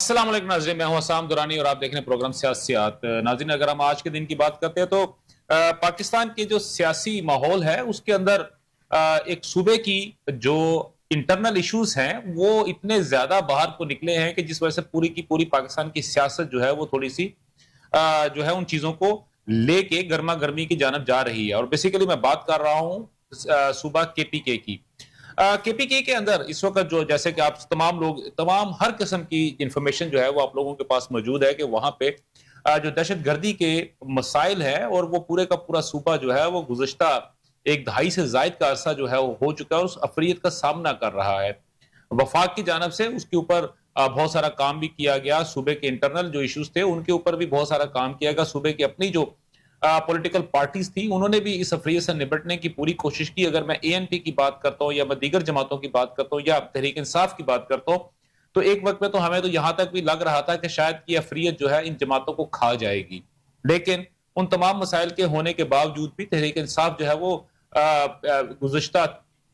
अस्सलाम वालेकुम नाज़रीन, मैं हूं हसाम दुरानी और आप देख रहे हैं प्रोग्राम सियासियात। नाज़रीन, अगर हम आज के दिन की बात करते हैं तो पाकिस्तान के जो सियासी माहौल है उसके अंदर एक सूबे की जो इंटरनल इश्यूज हैं वो इतने ज्यादा बाहर को निकले हैं कि जिस वजह से पूरी की पूरी पाकिस्तान की सियासत जो है वो थोड़ी सी जो है उन चीजों को लेके गर्मा गर्मी की जानब जा रही है। और बेसिकली मैं बात कर रहा हूं सूबा केपीके की। केपीके के अंदर इस वक्त जो जैसे कि आप तमाम लोग तमाम हर किस्म की इंफॉर्मेशन जो है वो आप लोगों के पास मौजूद है कि वहां पे जो दहशत गर्दी के मसाइल है और वो पूरे का पूरा सूबा जो है वो गुज़श्ता एक दहाई से जायद का अरसा जो है वो हो चुका है और उस अफरियत का सामना कर रहा है। वफाक की जानब से उसके ऊपर बहुत सारा काम भी किया गया। सूबे के इंटरनल जो इश्यूज थे उनके ऊपर भी बहुत सारा काम किया गया। सूबे की अपनी जो पॉलिटिकल पार्टीज थी उन्होंने भी इस अफरियत से निपटने की पूरी कोशिश की। अगर मैं एएनपी की बात करता हूं या मैं दीगर जमातों की बात करता हूं या तहरीक इंसाफ की बात करता हूं तो एक वक्त में तो हमें तो यहां तक भी लग रहा था कि शायद ये अफरियत जो है इन जमातों को खा जाएगी। लेकिन उन तमाम मसाइल के होने के बावजूद भी तहरीक इंसाफ जो है वो गुज़श्ता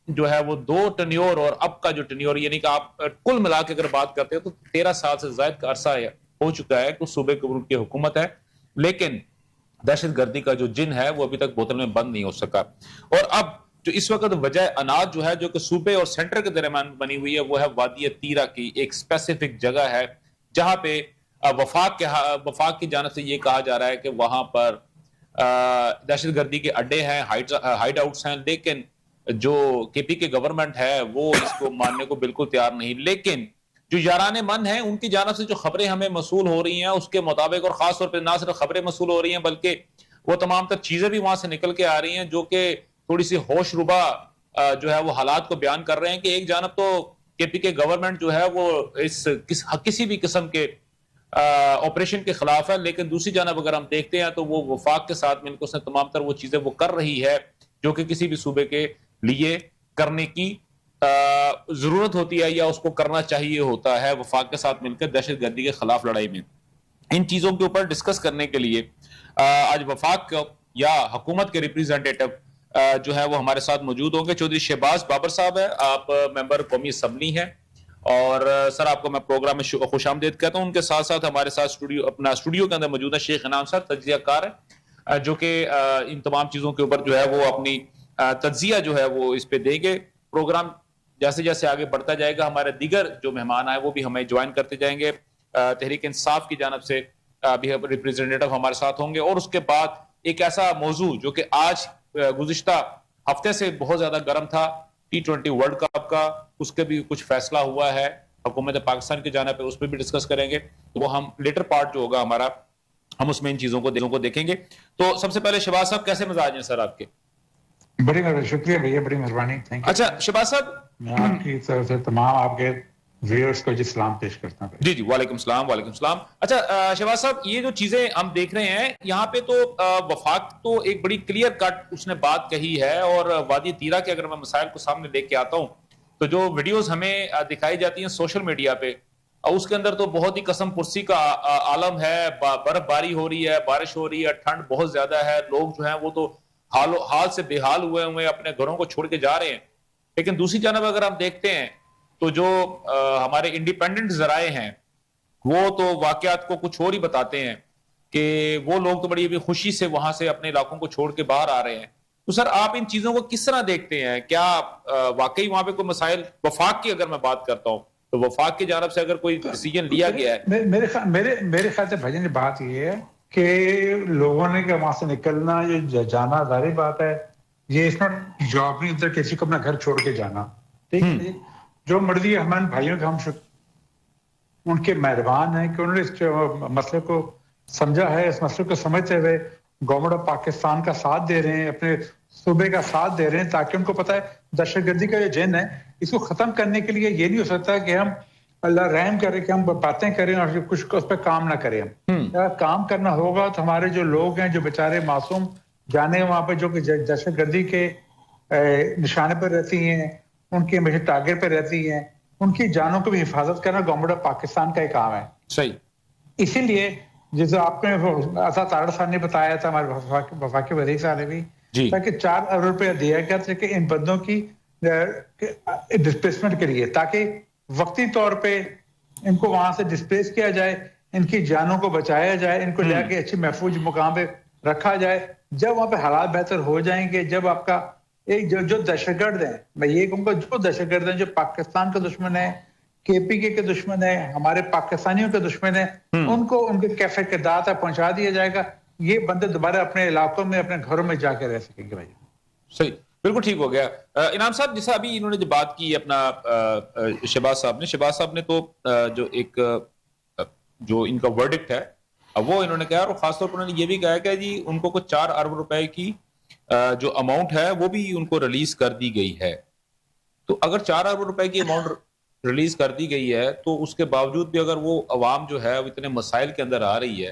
जो है वो दो टन्योर और अब का जो टन्योर यानी कि आप कुल मिला के अगर बात करते हैं तो 13 साल से ज्यादा का अरसा हो चुका है कि सूबे के की हुकूमत है। लेकिन दहशत गर्दी का जो जिन है वो अभी तक बोतल में बंद नहीं हो सका। और अब जो इस वक्त वजह अनाज जो है जो कि सूबे और सेंटर के दरमियान बनी हुई है वो है वादी तीरा की एक स्पेसिफिक जगह है जहां पे वफाक की जानब से ये कहा जा रहा है कि वहां पर दहशत गर्दी के अड्डे हैं, हाइड आउट्स हैं। लेकिन जो केपी के गवर्नमेंट है वो इसको मानने को बिल्कुल तैयार नहीं। लेकिन जो यारान मन है उनकी जानब से जो खबरें हमें मसूल हो रही हैं उसके मुताबिक और खास तौर पर ना सिर्फ खबरें मसूल हो रही हैं बल्कि वो तमाम तर चीजें भी वहां से निकल के आ रही हैं जो कि थोड़ी सी होशरुबा जो है वो हालात को बयान कर रहे हैं कि एक जानब तो केपी के गवर्नमेंट जो है वो किसी भी किस्म के ऑपरेशन के खिलाफ है। लेकिन दूसरी जानब अगर हम देखते हैं तो वो वफाक के साथ मिलकर उसने तमाम तर वो चीजें वो कर रही है जो कि किसी भी सूबे के लिए करने की जरूरत होती है या उसको करना चाहिए होता है वफाक के साथ मिलकर दहशत गर्दी के खिलाफ लड़ाई में। इन चीजों के ऊपर डिस्कस करने के लिए आज वफाक या हुकूमत के रिप्रेजेंटेटिव जो है वो हमारे साथ मौजूद होंगे। चौधरी शहबाज बाबर साहब है, आप मेंबर कौमी असम्बली हैं और सर आपको मैं प्रोग्राम में खुशामदीद कहता हूँ। उनके साथ साथ हमारे साथ स्टूडियो के अंदर मौजूद है शेख इनाम सर, तज्जियाकार है, जो कि इन तमाम चीजों के ऊपर जो है वो अपनी तज्जिया जो है वो इस पे देंगे। प्रोग्राम जैसे जैसे आगे बढ़ता जाएगा हमारे दीगर जो मेहमान आए वो भी हमें ज्वाइन करते जाएंगे। तहरीक इंसाफ की जानब से भी रिप्रेजेंटेटिव हमारे साथ होंगे और उसके बाद एक ऐसा मौजू जो कि आज गुज़िश्ता हफ्ते से बहुत ज्यादा गर्म था, T20 वर्ल्ड कप का, उसके भी कुछ फैसला हुआ है हुकूमत पाकिस्तान की जानब पे, उस पर भी डिस्कस करेंगे। तो वो हम लेटर पार्ट जो होगा हमारा हम उसमें इन चीजों को देखेंगे। तो सबसे पहले शहबाज साहब कैसे मिजाज हैं सर आपके? बड़ी शुक्रिया भैया, बड़ी मेहरबानी, थैंक यू। अच्छा शहबाज साहब, मैं आपकी तरफ से तमाम आपके व्यूअर्स को जी सलाम पेश करता हूँ। जी जी, वालेकुम सलाम वालेकुम सलाम। अच्छा शहबाज साहब, ये जो चीजें हम देख रहे हैं यहाँ पे तो वफाक तो एक बड़ी क्लियर कट उसने बात कही है और वादी तीरा के अगर मैं मसाइल को सामने लेके आता हूँ तो जो वीडियोस हमें दिखाई जाती हैं सोशल मीडिया पे उसके अंदर तो बहुत ही कसम पुरसी का आलम है। बर्फबारी हो रही है, बारिश हो रही है, ठंड बहुत ज्यादा है, लोग जो है वो तो हाल से बेहाल हुए हुए अपने घरों को छोड़ के जा रहे हैं। लेकिन दूसरी जानब अगर हम देखते हैं तो जो हमारे इंडिपेंडेंट जराए हैं वो तो वाकयात को कुछ और ही बताते हैं कि वो लोग तो बड़ी खुशी से वहां से अपने इलाकों को छोड़ के बाहर आ रहे हैं। तो सर आप इन चीजों को किस तरह देखते हैं? क्या वाकई वहां पे कोई मसाइल वफाक की अगर मैं बात करता हूं तो वफाक की जानब से अगर कोई डिसीजन लिया गया है? मेरे ख्याल से भाई बात ये है कि लोगों ने वहां से निकलना, ये जाना, जारी बात है, ये इस नॉट जॉब नहीं होता किसी को अपना घर छोड़ के जाना। ठीक है, जो मर्जी हमारे भाइयों के हम उनके मेहरबान हैं कि उन्होंने इस मसले को समझा है, इस मसले को समझते हुए गवर्नमेंट ऑफ पाकिस्तान का साथ दे रहे हैं, अपने सूबे का साथ दे रहे हैं, ताकि उनको पता है दहशतगर्दी का जो जिन है इसको खत्म करने के लिए ये नहीं हो सकता कि हम अल्लाह रहम करे कि हम बातें करें और कुछ उस पर काम ना करें। हम काम करना होगा तो हमारे जो लोग हैं जो बेचारे मासूम जाने वहां पर जो कि दहशतगर्दी के निशाने पर रहती हैं, उनकी हमेशा टारगेट पर रहती हैं, उनकी जानों को भी हिफाजत करना गवर्नमेंट ऑफ पाकिस्तान का ही काम है। सही, इसीलिए जैसे आपने आसाद तारड़ साहब ने बताया था, हमारे वफाकी वज़ीर साहब ने भी, ताकि 4 अरब रुपया दिया गया था कि इन बंदों की डिस्प्लेसमेंट के लिए, ताकि वक्ती तौर पे इनको वहां से डिस्प्लेस किया जाए, इनकी जानों को बचाया जाए, इनको लेके अच्छी महफूज मुकाम पे रखा जाए। जब वहां पे हालात बेहतर हो जाएंगे, जब आपका एक जो दहशतगर्द है, मैं ये कहूंगा जो दहशतगर्द है, जो पाकिस्तान का दुश्मन है, केपीके के दुश्मन है, हमारे पाकिस्तानियों के दुश्मन है, उनको उनके कैफे के दांत तक पहुंचा दिया जाएगा। ये बंदे दोबारा अपने इलाकों में, अपने घरों में जाके रह सकेंगे भाई। सही, बिल्कुल ठीक हो गया। इनाम साहब, जैसा अभी इन्होंने जो बात की अपना शहबाज साहब ने तो जो एक जो इनका वर्डिक्ट है वो इन्होंने कहा, और खासतौर पर उन्होंने ये भी कहा कि जी उनको कुछ 4 अरब रुपए की जो अमाउंट है वो भी उनको रिलीज कर दी गई है। तो अगर 4 अरब रुपए की अमाउंट रिलीज कर दी गई है तो उसके बावजूद भी अगर वो अवाम जो है वो इतने मसाइल के अंदर आ रही है,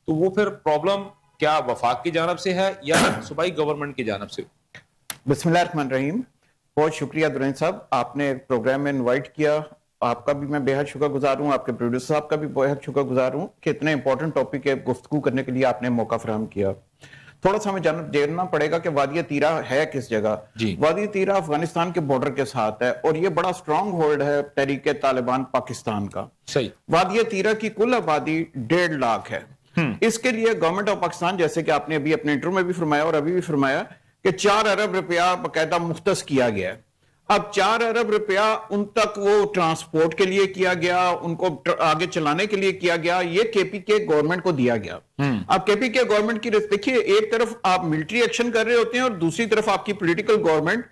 तो वो फिर प्रॉब्लम क्या वफाक की जानब से है या सूबाई गवर्नमेंट की जानब से? बिस्मिल्लाहिर्रहमानिर्रहीम। बहुत शुक्रिया दुरैन साहब, आपने प्रोग्राम में इनवाइट किया। आपका भी मैं बेहद शुक्रगुजार हूँ, आपके प्रोड्यूसर साहब का भी बेहद शुक्रगुजार हूँ कि इतने इंपॉर्टेंट टॉपिक है गुफ्तगू करने के लिए आपने मौका फराहम किया। थोड़ा सा हमें जानना पड़ेगा कि वादी तीरा है किस जगह। वादी तीरा अफगानिस्तान के बॉर्डर के साथ है और ये बड़ा स्ट्रॉन्ग होल्ड है तहरीक तालिबान पाकिस्तान का। सही। वादी तीरा की कुल आबादी 1.5 लाख है। इसके लिए गवर्नमेंट ऑफ पाकिस्तान, जैसे कि आपने अभी अपने इंटरव्यू में भी फरमाया और अभी भी फरमाया, कि 4 अरब रुपया बकायदा मुख्तस किया गया है। अब 4 अरब रुपया उन तक वो ट्रांसपोर्ट के लिए किया गया, उनको आगे चलाने के लिए किया गया, ये केपीके गवर्नमेंट को दिया गया। अब केपीके गवर्नमेंट की देखिए, एक तरफ आप मिलिट्री एक्शन कर रहे होते हैं और दूसरी तरफ आपकी पॉलिटिकल गवर्नमेंट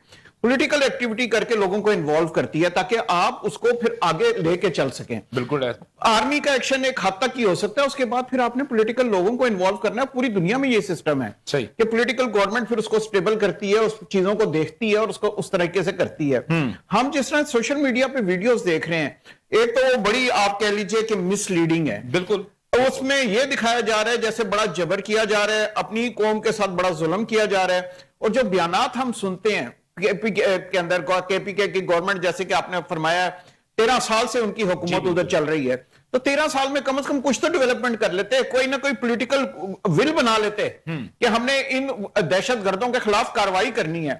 पॉलिटिकल एक्टिविटी करके लोगों को इन्वॉल्व करती है ताकि आप उसको फिर आगे लेके चल सकें। बिल्कुल है। आर्मी का एक्शन एक हद तक ही हो सकता है, उसके बाद फिर आपने पॉलिटिकल लोगों को इन्वॉल्व करना है। पूरी दुनिया में ये सिस्टम है कि पॉलिटिकल गवर्नमेंट फिर उसको स्टेबल करती है, उस चीजों को देखती है और उसको उस तरीके से करती है। हम जिस तरह सोशल मीडिया पे वीडियोस देख रहे हैं, एक तो वो बड़ी आप कह लीजिए कि मिसलीडिंग है। बिल्कुल। तो उसमें यह दिखाया जा रहा है जैसे बड़ा जबर किया जा रहा है, अपनी कौम के साथ बड़ा जुल्म किया जा रहा है। और जो बयानात हम सुनते हैं के अंदर, केपीके की गवर्नमेंट, जैसे कि आपने फरमाया 13 साल से उनकी हुकूमत उधर चल रही है, तो 13 साल में कम से कम कुछ तो डेवलपमेंट कर लेते, कोई ना कोई पॉलिटिकल विल बना लेते कि हमने इन दहशतगर्दों के खिलाफ कार्रवाई करनी है।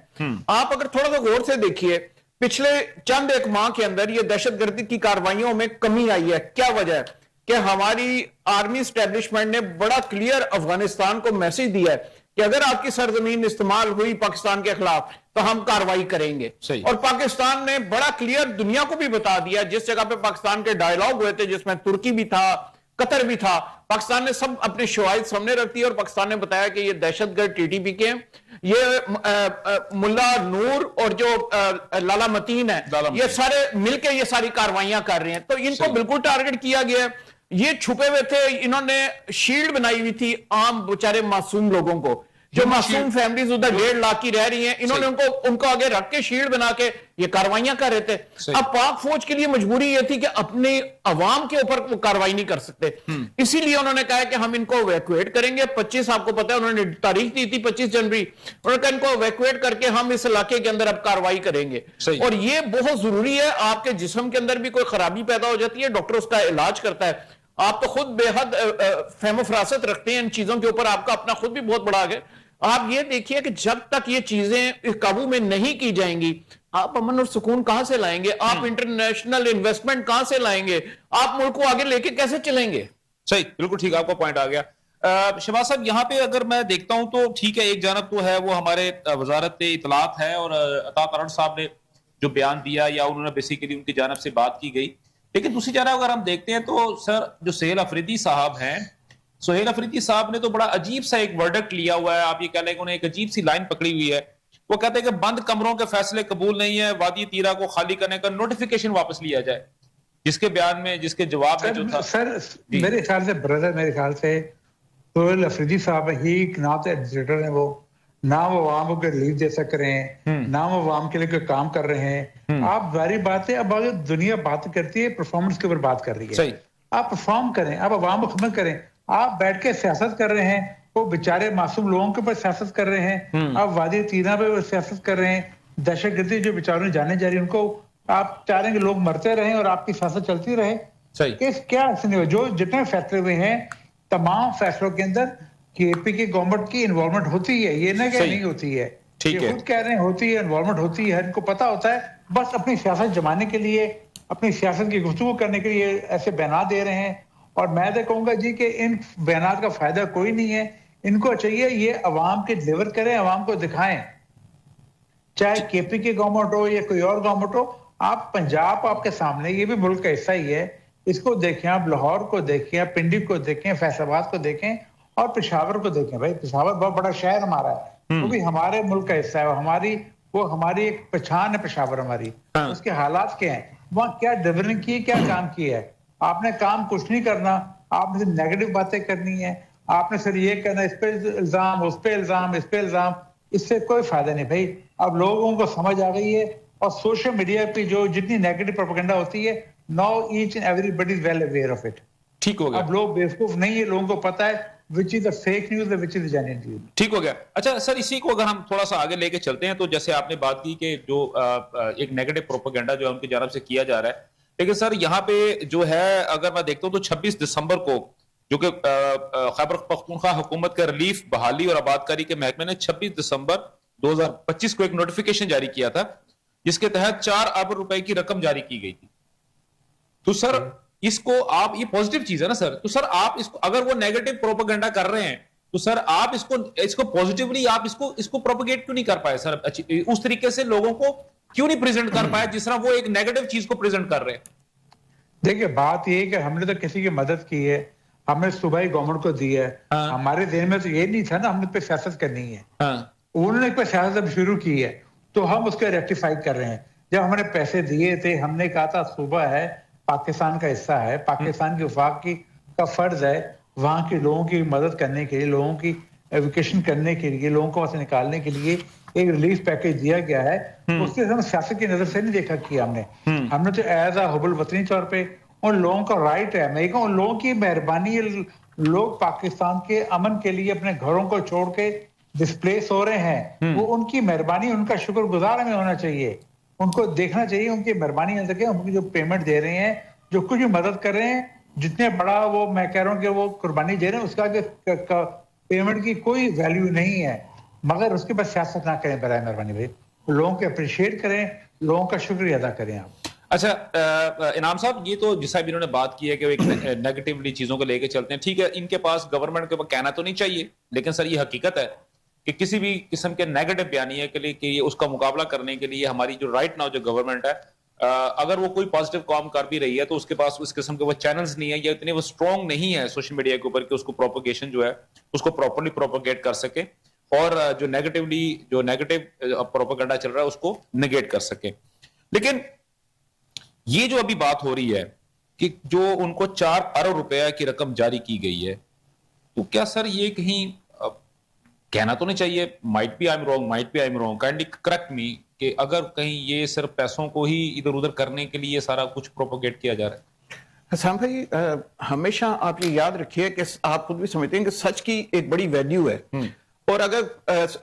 आप अगर थोड़ा सा गौर से देखिए, पिछले चंद एक माह के अंदर ये दहशतगर्दी की कार्रवाइयों में कमी आई है। क्या वजह है? कि हमारी आर्मी स्टैब्लिशमेंट ने बड़ा क्लियर अफगानिस्तान को मैसेज दिया है कि अगर आपकी सरजमीन इस्तेमाल हुई पाकिस्तान के खिलाफ तो हम कार्रवाई करेंगे। और पाकिस्तान ने बड़ा क्लियर दुनिया को भी बता दिया, जिस जगह पे पाकिस्तान के डायलॉग हुए थे जिसमें तुर्की भी था, कतर भी था, पाकिस्तान ने सब अपने शवाहिद सामने रख दिए और पाकिस्तान ने बताया कि ये दहशतगर्द टीटीपी के, ये मुल्ला नूर और जो लाला मतीन है, ये सारे मिलकर ये सारी कार्रवाइयां कर रहे हैं। तो इनको बिल्कुल टारगेट किया गया है। ये छुपे हुए थे, इन्होंने शील्ड बनाई हुई थी आम बेचारे मासूम लोगों को, जो मासूम फैमिलीज उधर 1.5 लाख की रह रही हैं, इन्होंने उनको आगे रख के शील्ड बना के ये कार्रवाइयां कर रहे थे। अब पाक फौज के लिए मजबूरी ये थी कि अपने अवाम के ऊपर वो कार्रवाई नहीं कर सकते, इसीलिए उन्होंने कहा कि हम इनको इवैक्यूएट करेंगे। 25, आपको पता है उन्होंने तारीख दी थी 25 जनवरी, उन्होंने कहा इनको इवैक्यूएट करके हम इस इलाके के अंदर अब कार्रवाई करेंगे। और ये बहुत जरूरी है, आपके जिस्म के अंदर भी कोई खराबी पैदा हो जाती है, डॉक्टर उसका इलाज करता है। आप तो खुद बेहद फहम फरासत रखते हैं इन चीजों के ऊपर, आपका अपना खुद भी बहुत बड़ा है। आप ये देखिए कि जब तक ये चीजें काबू में नहीं की जाएंगी, आप अमन और सुकून कहां से लाएंगे? आप इंटरनेशनल इन्वेस्टमेंट कहां से लाएंगे? आप मुल्क को आगे लेके कैसे चलेंगे? सही, बिल्कुल ठीक, आपका पॉइंट आ गया। शहबाज साहब, यहाँ पे अगर मैं देखता हूं तो ठीक है, एक जानब तो है वो हमारे वजारत इतलात है और अता तरड़ साहब ने जो बयान दिया या उन्होंने बेसिकली उनकी जानब से बात की गई, लेकिन दूसरी जानब अगर हम देखते हैं तो सर जो सुहेल अफरीदी साहब हैं, सुहेल अफरीदी साहब ने तो बड़ा अजीब सा एक वर्डिक्ट लिया हुआ है। आप ये कह लें कि उन्हें एक अजीब सी लाइन पकड़ी हुई है। वो कहते हैं कि बंद कमरों के फैसले कबूल नहीं है, वादी तीरा को खाली करने का नोटिफिकेशन वापस लिया जाए, जिसके बयान में, जिसके जवाब में जो था सर, मेरे ख्याल से ब्रदर, मेरे ख्याल से सुहेल अफरीदी साहब ही ना तो एडमिनिस्ट्रेटर है, वो ना वो आवाम को रिलीफ दे सक रहे हैं, ना वो आवाम के लिए कोई काम कर रहे हैं। आप जारी बात है, अब अगर दुनिया बात करती है परफॉर्मेंस के ऊपर बात कर रही है, आप परफॉर्म करें, आप अवाम को खिदमत करें। आप बैठ के सियासत कर रहे हैं, वो बेचारे मासूम लोगों के ऊपर सियासत कर रहे हैं, आप वादी तीरा पे सियासत कर रहे हैं, दहशतगर्दी जो बेचारों जाने जा रही है उनको आप चाह रहे हैं कि लोग मरते रहें और आपकी सियासत चलती रहे। इस क्या जो जितने फैसले हुए हैं, तमाम फैसलों के अंदर केपीके गवर्नमेंट की इन्वॉल्वमेंट होती है, ये ना क्या नहीं होती है, ये खुद कह रहे हैं होती है, इन्वॉल्वमेंट होती है, इनको पता होता है बस अपनी सियासत जमाने के लिए अपनी सियासत की गुफ्तगू करने के लिए ऐसे बयान दे रहे हैं। और मैं तो कहूंगा जी कि इन बयान का फायदा कोई नहीं है। इनको चाहिए ये अवाम के डिलीवर करें, अवाम को दिखाएं, चाहे केपी की गवर्नमेंट हो या कोई और गवर्नमेंट हो। आप पंजाब आपके सामने, ये भी मुल्क का हिस्सा ही है, इसको देखें, आप लाहौर को देखें, पिंडी को देखें, फैसलाबाद को देखें और पेशावर को देखें। भाई पेशावर बहुत बड़ा शहर हमारा है, वो भी हमारे मुल्क का हिस्सा है, हमारी एक पहचान है पेशावर हमारी। उसके हालात क्या हैं, वहाँ क्या डेवलपिंग की, क्या काम किया है। आपने काम कुछ नहीं करना, आपने सिर्फ नेगेटिव बातें करनी है, आपने सिर्फ ये करना, इस पे इल्जाम, उस पे इल्जाम, इस पे इल्जाम, इससे कोई फायदा नहीं भाई। अब लोगों को समझ आ गई है और सोशल मीडिया पे जो जितनी नेगेटिव प्रोपेगेंडा होती है, now each and everybody is well aware of it. ठीक हो गया। अब लोग बेवकूफ नहीं है, लोगों को पता है which is the fake news, which is the genuine news. ठीक हो गया। अच्छा सर, इसी को अगर हम थोड़ा सा आगे लेके चलते हैं, तो जैसे आपने बात की कि जो एक नेगेटिव प्रोपेगेंडा जो है उनकी जानब से किया जा रहा है, लेकिन सर यहाँ पे जो है अगर मैं देखता हूँ तो 26 दिसंबर को जो कि खैबर पख्तूनख्वा हुकूमत का रिलीफ, बहाली और आबादकारी के महकमे ने 26 दिसंबर 2025 को एक नोटिफिकेशन जारी किया था, जिसके तहत 4 अरब रुपए की रकम जारी की गई थी। तो सर इसको आप, ये पॉजिटिव चीज है ना सर, तो सर आप इसको, अगर वो नेगेटिव प्रोपेगेंडा कर रहे हैं तो सर आप इसको पॉजिटिवली आप इसको प्रोपेगेट क्यों नहीं कर पाए सर, उस तरीके से लोगों को क्यों नहीं प्रेजेंट कर पाए जिस तरह वो एक नेगेटिव चीज को प्रेजेंट कर रहे हैं। देखिए बात ये है कि हमने तो किसी की मदद की है, हमने सूबाई गवर्नमेंट को दी है। हाँ। हमारे देश में तो ये नहीं था ना हमने पे सियासत करनी है। हाँ। उन्होंने पे सियासत अब शुरू की है तो हम उसको रेक्टिफाई कर रहे हैं। जब हमने पैसे दिए थे, हमने कहा था सूबा है, पाकिस्तान का हिस्सा है, पाकिस्तान की वफाक का फर्ज है वहां के लोगों की मदद करने के लिए, लोगों की एजुकेशन करने के लिए, लोगों को वहां से निकालने के लिए एक रिलीफ पैकेज दिया गया है। उसके हम सियासत की नजर से नहीं देखा किया हमने तो एज अ हुबुल वतनी तौर पे उन लोगों का राइट है, मैं कहूँ उन लोगों की मेहरबानी, लोग पाकिस्तान के अमन के लिए अपने घरों को छोड़ के डिस्प्लेस हो रहे हैं, वो उनकी मेहरबानी, उनका शुक्रगुजार हमें होना चाहिए, उनको देखना चाहिए उनकी मेहरबानी उनकी जो पेमेंट दे रहे हैं, जो कुछ भी मदद कर रहे हैं, जितने बड़ा वो मैं कह रहा हूँ कि वो कुर्बानी दे रहे हैं, उसका पेमेंट की कोई वैल्यू नहीं है। मगर उसके बाद सियासत ना करें बराए मेहरबानी भाई, लोगों को अप्रिशिएट करें, लोगों का शुक्रिया अदा करें आप। अच्छा इनाम साहब, ये तो जिस साहब इन्होंने बात की है कि वो एक नेगेटिवली चीजों को लेके चलते हैं, ठीक है, इनके पास गवर्नमेंट के ऊपर कहना तो नहीं चाहिए, लेकिन सर ये हकीकत है कि किसी भी किस्म के नेगेटिव बयानिए के लिए कि उसका मुकाबला करने के लिए हमारी जो राइट नाउ जो गवर्नमेंट है, अगर वो कोई पॉजिटिव काम कर भी रही है तो उसके पास उस किस्म के वो चैनल्स नहीं है या इतने वो स्ट्रॉन्ग नहीं है सोशल मीडिया के ऊपर कि उसको प्रोपोगेशन जो है उसको प्रॉपरली प्रोपोगेट कर सके और जो नेगेटिव प्रोपेगेंडा चल रहा है उसको नेगेट कर सके। लेकिन ये जो अभी बात हो रही है कि जो उनको 4 अरब रुपए की रकम जारी की गई है, तो क्या सर ये कहीं कहना तो नहीं चाहिए, might be I am wrong, kindly correct me, कि अगर कहीं ये सिर्फ पैसों को ही इधर उधर करने के लिए सारा कुछ प्रोपोगेट किया जा रहा है? हसन भाई, हमेशा आप ये याद रखिए कि आप खुद भी समझते हैं कि सच की एक बड़ी वैल्यू है, और अगर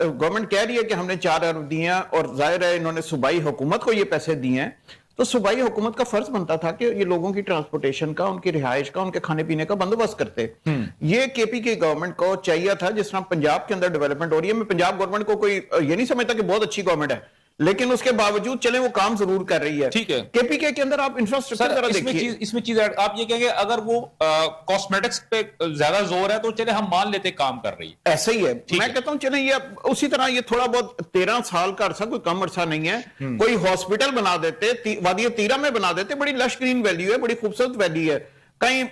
गवर्नमेंट कह रही है कि हमने 4 अरब दिए हैं और जाहिर है इन्होंने सूबाई हुकूमत को ये पैसे दिए हैं, तो सूबाई हुकूमत का फर्ज बनता था कि ये लोगों की ट्रांसपोर्टेशन का, उनकी रिहाइश का, उनके खाने पीने का बंदोबस्त करते। ये केपी की गवर्नमेंट को चाहिए था, जिस तरह पंजाब के अंदर डेवलपमेंट हो रही है, मैं पंजाब गवर्नमेंट को कोई ये नहीं समझता कि बहुत अच्छी गवर्नमेंट है, लेकिन उसके बावजूद चले वो काम जरूर कर रही है। ठीक है, केपीके के अंदर आप इंफ्रास्ट्रक्चर जरा देखिए, इसमें चीज आप ये कहेंगे अगर वो कॉस्मेटिक्स पे ज्यादा जोर है तो चले हम मान लेते काम कर रही है, ऐसा ही है। मैं कहता हूं चले ये उसी तरह ये थोड़ा बहुत 13 साल का अरसा कोई कम अरसा नहीं है, कोई हॉस्पिटल बना देते, वादी तीरा में बना देते, बड़ी लश ग्रीन वैल्यू है, बड़ी खूबसूरत वैल्यू है, कहीं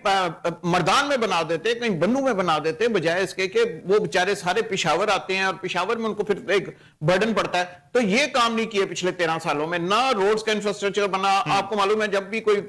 मर्दान में बना देते, कहीं बन्नू में बना देते, बजाय इसके कि वो बेचारे सारे पेशावर आते हैं और पेशावर में उनको फिर एक बर्डन पड़ता है। तो ये काम नहीं किए पिछले 13 सालों में, ना रोड्स का इंफ्रास्ट्रक्चर बना। आपको मालूम है जब भी कोई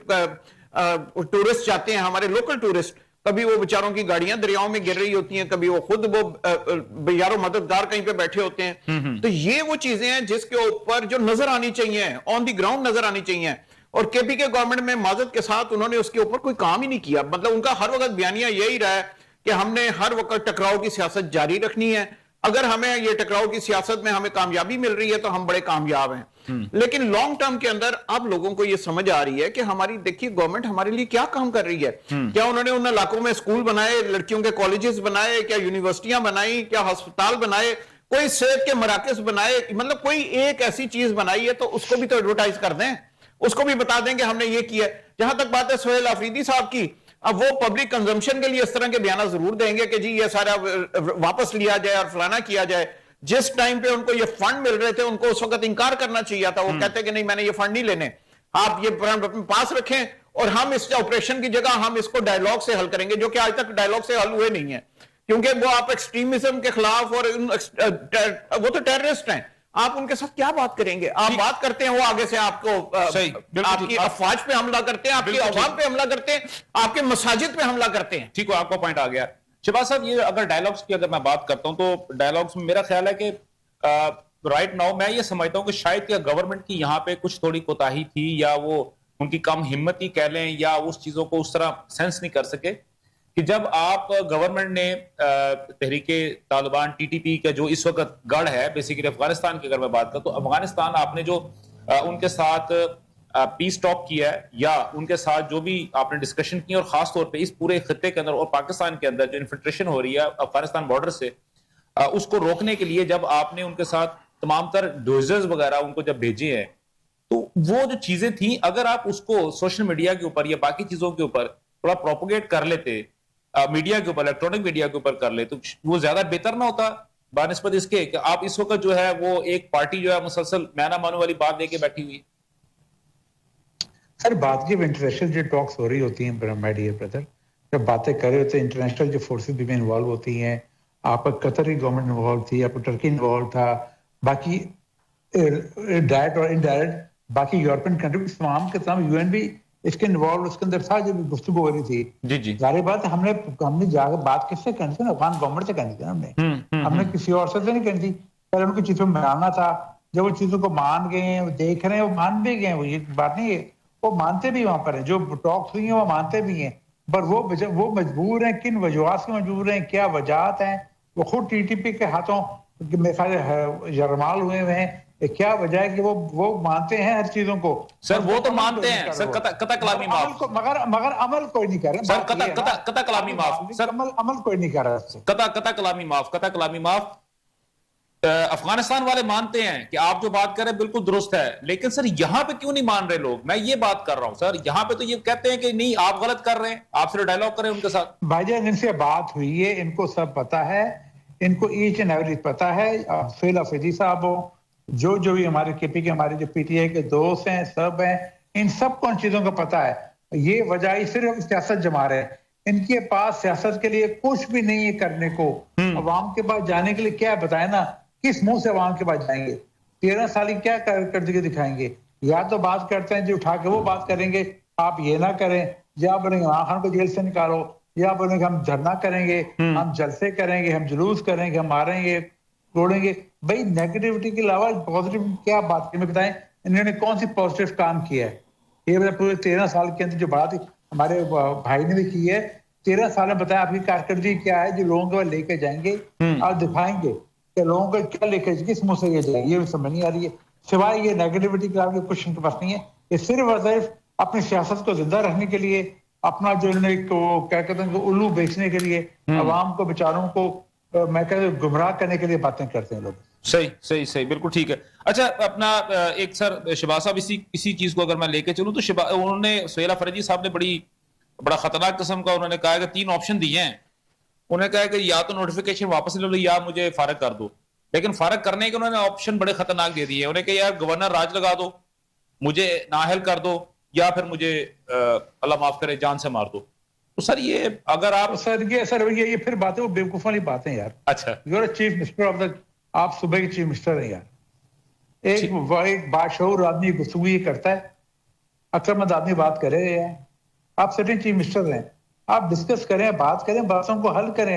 टूरिस्ट जाते हैं, हमारे लोकल टूरिस्ट, कभी वो बेचारों की गाड़ियां दरियाओं में गिर रही होती हैं, कभी वो खुद वो यारो मददगार कहीं पे बैठे होते हैं। तो ये वो चीजें हैं जिसके ऊपर जो नजर आनी चाहिए, ऑन द ग्राउंड नजर आनी चाहिए, और केपी के गवर्नमेंट में माजत के साथ उन्होंने उसके ऊपर कोई काम ही नहीं किया। मतलब उनका हर वक्त बयानिया यही रहा है कि हमने हर वक्त टकराव की सियासत जारी रखनी है, अगर हमें ये टकराव की सियासत में हमें कामयाबी मिल रही है तो हम बड़े कामयाब हैं। लेकिन लॉन्ग टर्म के अंदर अब लोगों को ये समझ आ रही है कि हमारी, देखिए गवर्नमेंट हमारे लिए क्या काम कर रही है। क्या उन्होंने उन इलाकों में स्कूल बनाए, लड़कियों के कॉलेजेस बनाए, क्या यूनिवर्सिटियां बनाई, क्या अस्पताल बनाए, कोई सेहत के मराकज बनाए, मतलब कोई एक ऐसी चीज बनाई है तो उसको भी तो एडवर्टाइज कर दें, उसको भी बता देंगे हमने ये किया है। जहां तक बात है सोहेल अफरीदी साहब की, अब वो पब्लिक कंजम्पशन के लिए इस तरह के बयान जरूर देंगे कि जी ये सारा वापस लिया जाए और फलाना किया जाए। जिस टाइम पे उनको ये फंड मिल रहे थे उनको उस वक्त इंकार करना चाहिए था। वो कहते कि नहीं मैंने ये फंड नहीं लेने, आप ये अपने पास रखें और हम इस ऑपरेशन की जगह हम इसको डायलॉग से हल करेंगे, जो कि आज तक डायलॉग से हल हुए नहीं है, क्योंकि वो आप एक्सट्रीमिज्म के खिलाफ और वो तो टेररिस्ट हैं, आप उनके साथ क्या बात करेंगे? आप बात करते हैं वो आगे से आपको आपकी अफवाज पे हमला करते हैं, आपकी अवाम पे हमला करते हैं, आपके मसाजिद पे हमला करते हैं। ठीक है, आपका पॉइंट आ गया। शहबाज साहब, ये अगर डायलॉग्स की अगर मैं बात करता हूं तो डायलॉग्स में मेरा ख्याल है कि राइट नाउ मैं ये समझता हूं कि शायद क्या गवर्नमेंट की यहां पे कुछ थोड़ी कोताही थी, या वो उनकी कम हिम्मत ही कह लें, या उस चीजों को उस तरह सेंस नहीं कर सके कि जब आप गवर्नमेंट ने तहरीके तालिबान टीटीपी का जो इस वक्त गढ़ है बेसिकली अफगानिस्तान की अगर मैं बात करूं, तो अफगानिस्तान आपने जो उनके साथ पीस टॉक किया है या उनके साथ जो भी आपने डिस्कशन की, और खासतौर पे इस पूरे खत्ते के अंदर और पाकिस्तान के अंदर जो इन्फिल्ट्रेशन हो रही है अफगानिस्तान बॉर्डर से, उसको रोकने के लिए जब आपने उनके साथ तमाम तर डोजर्स वगैरह उनको जब भेजे हैं, तो वो जो चीजें थी अगर आप उसको सोशल मीडिया के ऊपर या बाकी चीजों के ऊपर थोड़ा प्रोपोगेट कर लेते, मीडिया के ऊपर, इलेक्ट्रॉनिक मीडिया के ऊपर कर ले, तो वो ज्यादा बेहतर ना होता बानिस्बत इसके कि आप इस वक्त जो है वो एक पार्टी जो है मुसलसल मैना मानो वाली बात लेके बैठी हुई है। सर बात की इंटरनेशनल जो टॉक्स हो रही होती हैं माय डियर ब्रदर, जब बातें कर रहे होते हैं इंटरनेशनल जो फोर्सेस भी इन्वॉल्व होती हैं, आपका कतरी गवर्नमेंट इन्वॉल्व थी, आपका टर्की इन्वॉल्व था, बाकी डायरेक्ट और इनडायरेक्ट बाकी यूरोपियन कंट्रीज तमाम के तमाम यूएन भी इसके इन्वॉल्व उसके अंदर था जब गुफ्तगू हो रही थी। जी जी, जाहिर बात हमने जाकर बात किससे करनी थी ना, अफगान गवर्नमेंट से करनी थी ना, हमने किसी और से तो नहीं करनी थी। पहले उनको चीजों में मनाना था, जब वो चीजों को मान गए हैं, वो देख रहे हैं, वो मान भी गए, वो ये बात नहीं है, वो मानते भी वहां पर है, जो टॉक्स हुई है वो मानते भी हैं, पर वो मजबूर हैं, किन वजूहात से मजबूर हैं, क्या वजह हैं, वो खुद टीटीपी के हाथों मेरे सारे यरमाल हुए हैं, क्या वजह है कि वो मानते हैं हर चीजों को। सर वो तो मानते हैं सर, कता कलामी माफ, मगर अमल कोई नहीं कर रहा सर, कता कलामी माफ सर, अमल कोई नहीं कर रहा, कता कलामी माफ। अफगानिस्तान वाले मानते हैं कि आप जो बात कर रहे हैं बिल्कुल दुरुस्त है, लेकिन सर यहां पे क्यों नहीं मान रहे लोग? मैं ये बात कर रहा हूं सर, यहां पे तो ये कहते हैं कि नहीं आप गलत कर रहे हैं, आप सिर्फ डायलॉग करें उनके साथ। भाईजान इनसे बात हुई है, इनको सब पता है, इनको ईच एंड एवरी पता है। सोहेल अफरीदी साहब हो, जो भी हमारे केपी के हमारे जो पीटीआई के दोस्त हैं, सब हैं, इन सबको उन चीजों का पता है। ये वजह सिर्फ सियासत जमा रहे हैं, इनके पास सियासत के लिए कुछ भी नहीं है करने को। अवाम के पास जाने के लिए क्या बताए ना, किस मुंह से अवाम के पास जाएंगे? 13 साल की क्या करके दिखाएंगे? या तो बात करते हैं जो उठा के वो बात करेंगे, आप ये ना करें, या बोलेंगे इमरान खान को जेल से निकालो, या बोलेंगे हम धरना करेंगे, हम जलसे करेंगे, हम जुलूस करेंगे, हम मारेंगे तोड़ेंगे। भाई नेगेटिविटी के अलावा पॉजिटिव क्या बात की बताएं, इन्होंने कौन सी पॉजिटिव काम किया है? ये पूरे 13 साल के अंदर जो बात हमारे भाई ने भी की है, 13 साल में बताया आपकी कारकर्दगी क्या है जो लोगों को लेके जाएंगे और दिखाएंगे कि लोगों को क्या लेके किस मुंह से ये जाएंगे, ये समझ नहीं आ रही है। सिवाय ये नेगेटिविटी के अलावा कुछ इनके पास नहीं है। ये सिर्फ और सिर्फ अपनी सियासत को जिंदा रखने के लिए, अपना जो इन्होंने क्या कहते हैं उल्लू बेचने के लिए, अवाम को बेचारों को मैं कहता हूं गुमराह करने के लिए बातें करते हैं लोग। सही सही सही, बिल्कुल ठीक है। अच्छा, अपना एक सर शहबाज साहब इसी चीज को अगर मैं लेके चलूं तो उन्होंने सोहेल अफरीदी साहब ने बड़ा खतरनाक किस्म का उन्होंने कहा कि 3 ऑप्शन दिए हैं। उन्होंने कहा कि या तो नोटिफिकेशन वापस ले लो या मुझे फारग कर दो, लेकिन फारग करने के उन्होंने ऑप्शन बड़े खतरनाक दे दिए। उन्होंने कहा यार गवर्नर राज लगा दो, मुझे नाअहल कर दो, या फिर मुझे अल्लाह माफ करे जान से मार दो। तो सर ये अगर आप सर ये फिर बातें वो बेवकूफ वाली बातें यार। अच्छा, you are chief minister of the, आप सुबह के चीफ मिनिस्टर हैं यार। एक बाशऊर आदमी गुफ्तगू ये करता है, अक्लमंद आदमी बात करे यार। आप सिटिंग चीफ मिनिस्टर हैं, आप डिस्कस करें, बात करें, बातों को हल करें।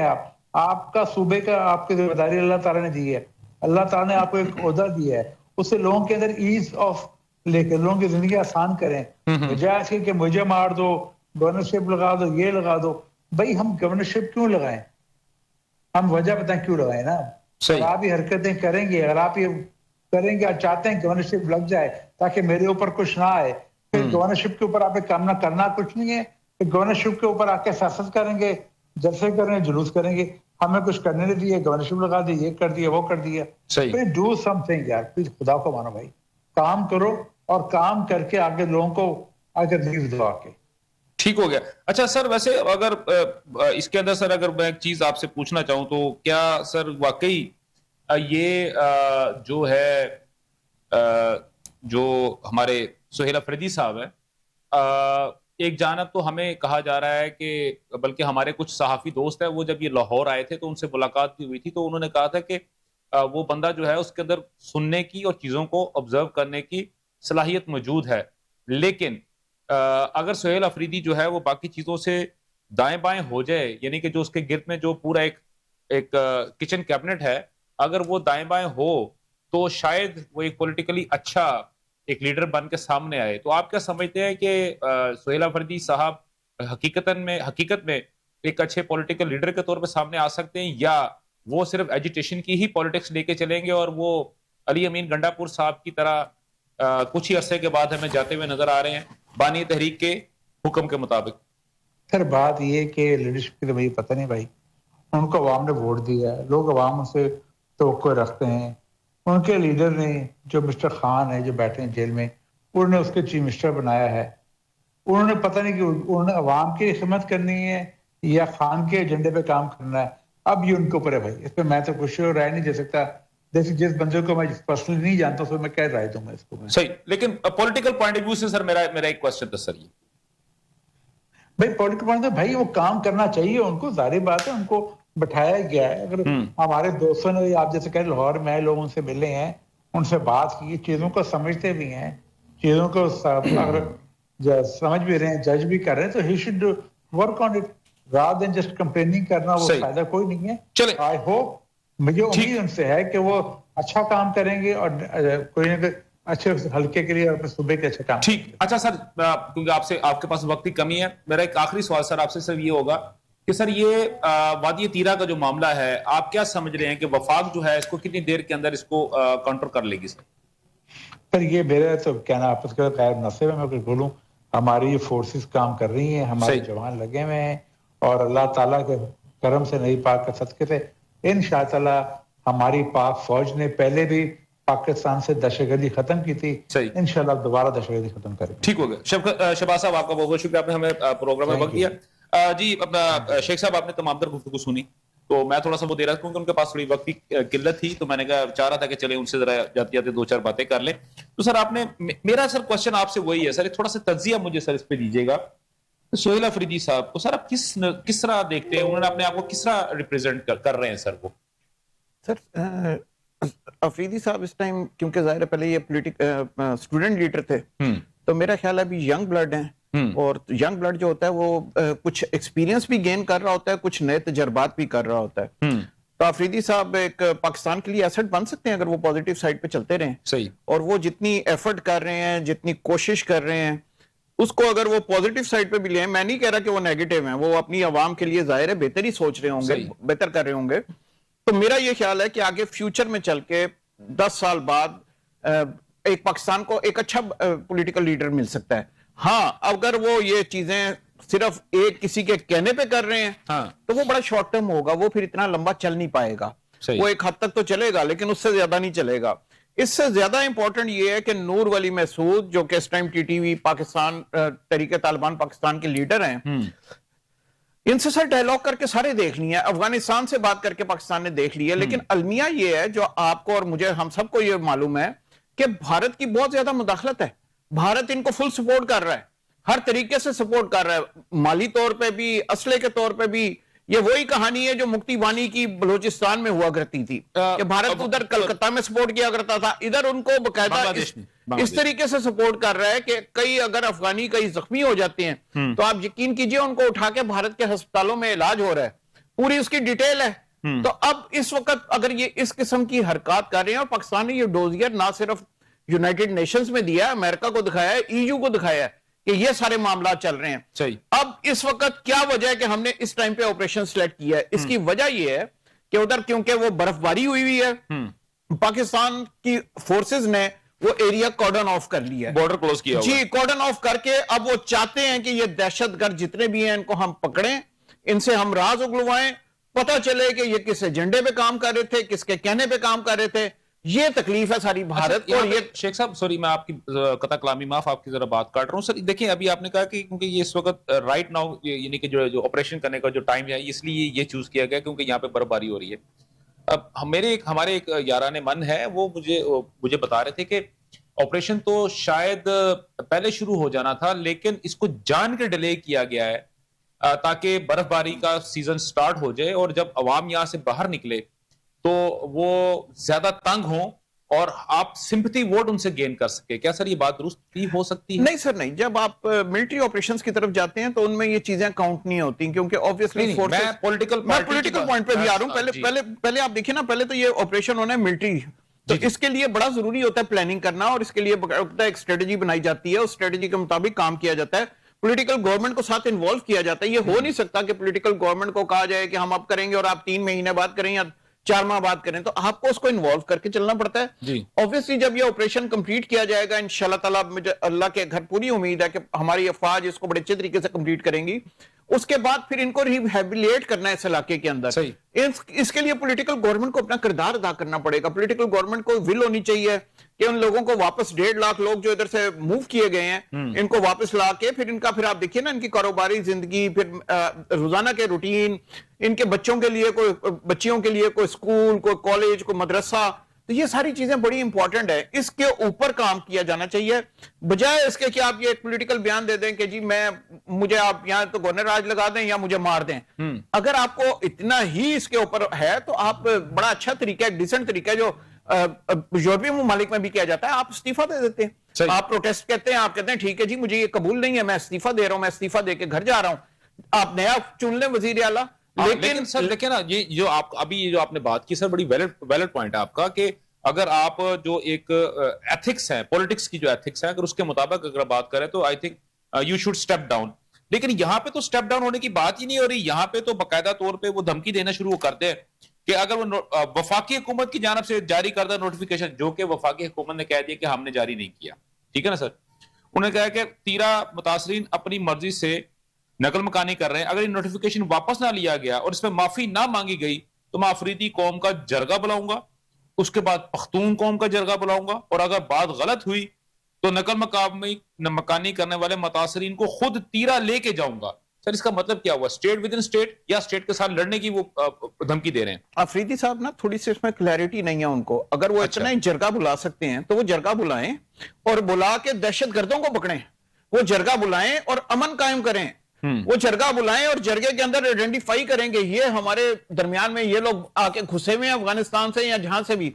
आपका सूबे का आपकी जिम्मेदारी अल्लाह ताला ने दी है, अल्लाह ताला ने आपको एक ओहदा दिया है, उससे लोगों के अंदर ईज ऑफ लेकर लोगों की जिंदगी आसान करें। बजाय इसके कि मुझे मार दो, गवर्नरशिप लगा दो, ये लगा दो। भाई हम गवर्नरशिप क्यों लगाएं? हम वजह बताएं क्यों लगाएं ना। अगर आप ये हरकतें करेंगे, अगर आप ये करेंगे और चाहते हैं गवर्नरशिप लग जाए ताकि मेरे ऊपर कुछ ना आए, फिर गवर्नरशिप के ऊपर आप काम करना कुछ नहीं है, फिर गवर्नरशिप के ऊपर आके सियासत करेंगे, जलसे करेंगे, जुलूस करेंगे, हमें कुछ करने नहीं दिए, गवर्नरशिप लगा दी, ये कर दिया, वो कर दिया। फिर डू समथिंग यार, प्लीज खुदा को मानो भाई, काम करो, और काम करके आगे लोगों को आगे लीड दवा के। ठीक हो गया। अच्छा सर, वैसे अगर इसके अंदर सर अगर मैं एक चीज आपसे पूछना चाहूं तो क्या सर वाकई ये जो है जो हमारे सुहेल अफरीदी साहब है, एक जानब तो हमें कहा जा रहा है कि बल्कि हमारे कुछ सहाफी दोस्त है, वो जब ये लाहौर आए थे तो उनसे मुलाकात भी हुई थी, तो उन्होंने कहा था कि वो बंदा जो है उसके अंदर सुनने की और चीजों को ऑब्जर्व करने की सलाहियत मौजूद है, लेकिन अगर सुहेल अफरीदी जो है वो बाकी चीजों से दाएं बाएं हो जाए, यानी कि जो उसके गिर्द में जो पूरा एक किचन कैबिनेट है, अगर वो दाएं बाएं हो तो शायद वो एक पॉलिटिकली अच्छा एक लीडर बन के सामने आए। तो आप क्या समझते हैं कि सुहेल अफरीदी साहब हकीकत में एक अच्छे पॉलिटिकल लीडर के तौर पे सामने आ सकते हैं, या वो सिर्फ एजुटेशन की ही पॉलिटिक्स लेके चलेंगे और वो अली अमीन गंडापुर साहब की तरह कुछ ही अरसे के बाद हमें जाते हुए नजर आ रहे हैं बानी तहरीक के हुक्म के मुताबिक? सर बात ये कि लीडरशिप की तो मुझे पता नहीं भाई, उनको अवाम ने वोट दिया है, लोग अवाम से तवक्को रखते हैं। उनके लीडर ने जो मिस्टर खान है जो बैठे हैं जेल में, उन्होंने उसके चीफ मिनिस्टर बनाया है। उन्होंने पता नहीं कि उन्होंने अवाम की खिदमत करनी है या खान के एजेंडे पे काम करना है, अब ये उनके ऊपर है भाई। इस पर मैं तो कुछ राय नहीं दे सकता, जैसे जिस बंदे को मैं पर्सनली नहीं जानता उसको मैं क्या राय दूंगा इसको मैं। सही, लेकिन पॉलिटिकल पॉइंट ऑफ व्यू से सर मेरा एक क्वेश्चन था सर, ये भाई पॉलिटिकल पॉइंट भाई वो काम करना चाहिए उनको, जाहिर बात है उनको बैठाया गया है। अगर हमारे दोस्तों ने आप जैसे कह लाहौर में लोग उनसे मिले हैं, उनसे बात की, चीजों को समझते भी हैं, चीजों को अगर समझ भी रहे हैं, जज भी कर रहे हैं, तो he should work on it rather than just complaining करना, वो फायदा कोई नहीं है। चले, आई होप, मुझे उम्मीद उनसे है कि वो अच्छा काम करेंगे और कोई ना कोई अच्छे हल्के के लिए अपने सूबे के अच्छे काम। ठीक। अच्छा सर, क्योंकि आपके पास वक्त की कमी है, मेरा एक आखिरी सवाल सर आपसे सिर्फ ये होगा कि सर ये वादी तीरा का जो मामला है, आप क्या समझ रहे हैं कि वफाक जो है इसको कितनी देर के अंदर इसको काउंटर कर लेगी सर? सर ये मेरे तो कहना आपस का खैर नसीब है, मैं कुछ बोलूं, हमारी ये फोर्सेस काम कर रही हैं, हमारे जवान लगे हुए हैं और अल्लाह ताला के करम से नई पाक के सदके से इंशाअल्लाह हमारी पाक फौज ने पहले भी पाकिस्तान से दहशतगर्दी खत्म की थी, इंशाल्लाह दोबारा दहशतगर्दी खत्म करेंगे। ठीक हो गया। शहबाज साहब आपका बहुत बहुत शुक्रिया, आपने हमें प्रोग्राम में वक्त दिया। जी अपना शेख साहब, आपने तमाम तर गुफ्तगू सुनी, तो मैं थोड़ा सा वो दे रहा था क्योंकि उनके पास थोड़ी वक्त की किल्लत थी, तो मैंने कहा चाह रहा था कि चले उनसे जरा जाते जाते दो चार बातें कर लें। तो सर आपने, मेरा सर क्वेश्चन आपसे वही है सर, थोड़ा सा तज्जिया मुझे सर इस पे दीजिएगा। सुहेल अफरीदी साहब को सर आप किस तरह देखते हैं, उन्होंने अपने आप को किस तरह रिप्रेजेंट कर रहे हैं सर? वो सर अफरीदी साहब इस टाइम क्योंकि जाहिर है पहले ये स्टूडेंट लीडर थे, तो मेरा ख्याल है अभी यंग ब्लड है, और यंग ब्लड जो होता है वो कुछ एक्सपीरियंस भी गेन कर रहा होता है, कुछ नए तजर्बात भी कर रहा होता है। तो अफरीदी साहब एक पाकिस्तान के लिए एसेट बन सकते हैं अगर वो पॉजिटिव साइड पे चलते रहें। सही। और वो जितनी एफर्ट कर रहे हैं, जितनी कोशिश कर रहे हैं, उसको अगर वो पॉजिटिव साइड पे भी ले, मैं नहीं कह रहा कि वो नेगेटिव हैं, वो अपनी आवाम के लिए जाहिर है बेहतर ही सोच रहे होंगे, बेहतर कर रहे होंगे। तो मेरा ये ख्याल है कि आगे फ्यूचर में चल के 10 साल बाद एक पाकिस्तान को एक अच्छा पॉलिटिकल लीडर मिल सकता है। हाँ, अगर वो ये चीजें सिर्फ एक किसी के कहने पे कर रहे हैं, तो वो बड़ा शॉर्ट टर्म होगा, वो फिर इतना लंबा चल नहीं पाएगा। वो एक हद तक तो चलेगा लेकिन उससे ज्यादा नहीं चलेगा। इससे ज्यादा इंपॉर्टेंट ये है कि नूर वली महसूद जो कि इस टाइम टीटीवी पाकिस्तान तहरीके तालिबान पाकिस्तान के लीडर हैं, इनसे सर डायलॉग करके सारे देख लिया, अफगानिस्तान से बात करके पाकिस्तान ने देख लिया, लेकिन अलमिया ये है जो आपको और मुझे हम सबको ये मालूम है कि भारत की बहुत ज्यादा मुदाखलत है। भारत इनको फुल सपोर्ट कर रहा है, हर तरीके से सपोर्ट कर रहा है, माली तौर पे भी, असले के तौर पे भी। ये वही कहानी है जो मुक्ति वानी की बलूचिस्तान में हुआ करती थी कि भारत उधर कलकत्ता में सपोर्ट किया करता था, इधर उनको बकायदा इस तरीके से सपोर्ट कर रहा है कि कई अगर अफगानी कई जख्मी हो जाते हैं तो आप यकीन कीजिए उनको उठा के भारत के अस्पतालों में इलाज हो रहा है, पूरी उसकी डिटेल है। तो अब इस वक्त अगर ये इस किस्म की हरकत कर रहे हैं, और पाकिस्तान ने ये डोजियर ना सिर्फ यूनाइटेड नेशंस में दिया, अमेरिका को दिखाया है, ईयू को दिखाया है कि ये सारे मामला चल रहे हैं। सही। अब इस वक्त क्या वजह है कि हमने इस टाइम पे ऑपरेशन सेलेक्ट किया है? इसकी वजह ये है कि उधर क्योंकि वो बर्फबारी हुई है, पाकिस्तान की फोर्सेस ने वो एरिया कॉर्डन ऑफ कर लिया है, बॉर्डर क्लोज किया जी, कॉर्डन ऑफ करके अब वो चाहते हैं कि ये दहशतगर्द जितने भी हैं इनको हम पकड़ें, इनसे हम राज उगलवाएं, पता चले कि ये किस एजेंडे पे काम कर रहे थे, किसके कहने पे काम कर रहे थे, ये तकलीफ है सारी भारत को। और ये शेख साहब, सॉरी मैं आपकी कता कलामी माफ, आपकी जरा बात काट रहा हूँ सर। देखिए अभी आपने कहा कि क्योंकि ये इस वक्त राइट नाउ यानी कि जो ऑपरेशन करने का जो टाइम है, इसलिए ये चूज किया गया क्योंकि यहाँ पे बर्फबारी हो रही है। अब हमारे एक याराने मन है, वो मुझे बता रहे थे कि ऑपरेशन तो शायद पहले शुरू हो जाना था, लेकिन इसको जान के डिले किया गया है ताकि बर्फबारी का सीजन स्टार्ट हो जाए और जब अवाम यहां से बाहर निकले तो वो ज्यादा तंग हो और आप सिंपैथी वोट उनसे गेन कर सके। क्या सर ये बात दुरुस्त भी हो सकती है? नहीं सर, नहीं। जब आप मिलिट्री ऑपरेशंस की तरफ जाते हैं तो उनमें ये चीजें काउंट नहीं होती, क्योंकि ऑब्वियसली मैं पॉलिटिकल पॉइंट पे भी आ रहा हूं। पहले आप देखिए ना, पहले तो ये ऑपरेशन होना है मिलिट्री, तो इसके लिए बड़ा जरूरी होता है प्लानिंग करना, और इसके लिए एक स्ट्रेटेजी बनाई जाती है, उस स्ट्रेटेजी के मुताबिक काम किया जाता है। पॉलिटिकल गवर्नमेंट को साथ इन्वॉल्व किया जाता है। ये हो नहीं सकता कि पॉलिटिकल गवर्नमेंट को कहा जाए कि हम अब करेंगे और आप 3 महीने बाद करें या 4 माह बाद करें, तो आपको उसको इन्वॉल्व करके चलना पड़ता है। ऑब्वियसली जब ये ऑपरेशन कंप्लीट किया जाएगा इंशाल्लाह ताला, मुझे अल्लाह के घर पूरी उम्मीद है कि हमारी अफवाज इसको बड़े अच्छे तरीके से कंप्लीट करेंगी। उसके बाद फिर इनको रिहेबिलिटेट करना है इस इलाके के अंदर। इसके लिए पॉलिटिकल गवर्नमेंट को अपना किरदार अदा करना पड़ेगा। पॉलिटिकल गवर्नमेंट को विल होनी चाहिए कि उन लोगों को वापस 1.5 लाख लोग जो इधर से मूव किए गए हैं, इनको वापस ला के फिर आप देखिए ना, इनकी कारोबारी जिंदगी, फिर रोजाना के रूटीन, इनके बच्चों के लिए बच्चियों के लिए कोई स्कूल, कोई कॉलेज, कोई मदरसा, तो ये सारी चीजें बड़ी इंपॉर्टेंट है। इसके ऊपर काम किया जाना चाहिए, बजाय इसके कि आप ये एक पॉलिटिकल बयान दे दें कि जी मुझे आप यहाँ तो गवर्नर राज लगा दें या मुझे मार दें। अगर आपको इतना ही इसके ऊपर है तो आप बड़ा अच्छा तरीका, डिसेंट तरीका जो यूरोपीय ममालिक में भी किया जाता है, आप इस्तीफा दे देते हैं। आप प्रोटेस्ट कहते हैं, आप कहते हैं ठीक है जी मुझे ये कबूल नहीं है, मैं इस्तीफा दे रहा हूं, मैं इस्तीफा दे के घर जा रहा हूं। आप नया चुन लें वजीर आला। लेकिन सर देखिए ना, ये जो आप अभी ये जो आपने बात की सर, बड़ी वैलिड पॉइंट है आपका कि अगर आप जो एक एथिक्स है, पॉलिटिक्स की जो एथिक्स है, अगर उसके मुताबिक अगर बात करें तो I think you should step down. लेकिन यहां पे तो स्टेप डाउन होने की बात ही नहीं हो रही। यहां पे तो बाकायदा तौर पे वो धमकी देना शुरू करते हैं कि अगर वो वफाकी हुकूमत की जानब से जारी करदा नोटिफिकेशन, जो कि वफाकी हुकूमत ने कह दिया कि हमने जारी नहीं किया, ठीक है ना सर, उन्होंने कहा कि 13 मुतासरीन अपनी मर्जी से नकल मकानी कर रहे हैं, अगर ये नोटिफिकेशन वापस ना लिया गया और इसमें माफी ना मांगी गई तो मैं अफरीदी कौम का जरगा बुलाऊंगा, उसके बाद पख्तून कौम का जरगा बुलाऊंगा, और अगर बात गलत हुई तो नकल मकानी करने वाले मुतासरीन को खुद तीरा लेके जाऊंगा। सर इसका मतलब क्या हुआ? स्टेट विद इन स्टेट या स्टेट के साथ लड़ने की वो धमकी दे रहे हैं? अफरीदी साहब ना, थोड़ी सी इसमें क्लैरिटी नहीं है उनको। अगर वो इतना ही जरगा बुला सकते हैं तो वो जरगा बुलाएं और बुला के दहशतगर्दों को पकड़ें। वो जरगा बुलाएं और अमन कायम करें। वो जरगा बुलाएं और जरगे के अंदर आइडेंटिफाई करेंगे ये हमारे दरमियान में ये लोग आके घुसे हुए हैं अफगानिस्तान से या जहां से भी,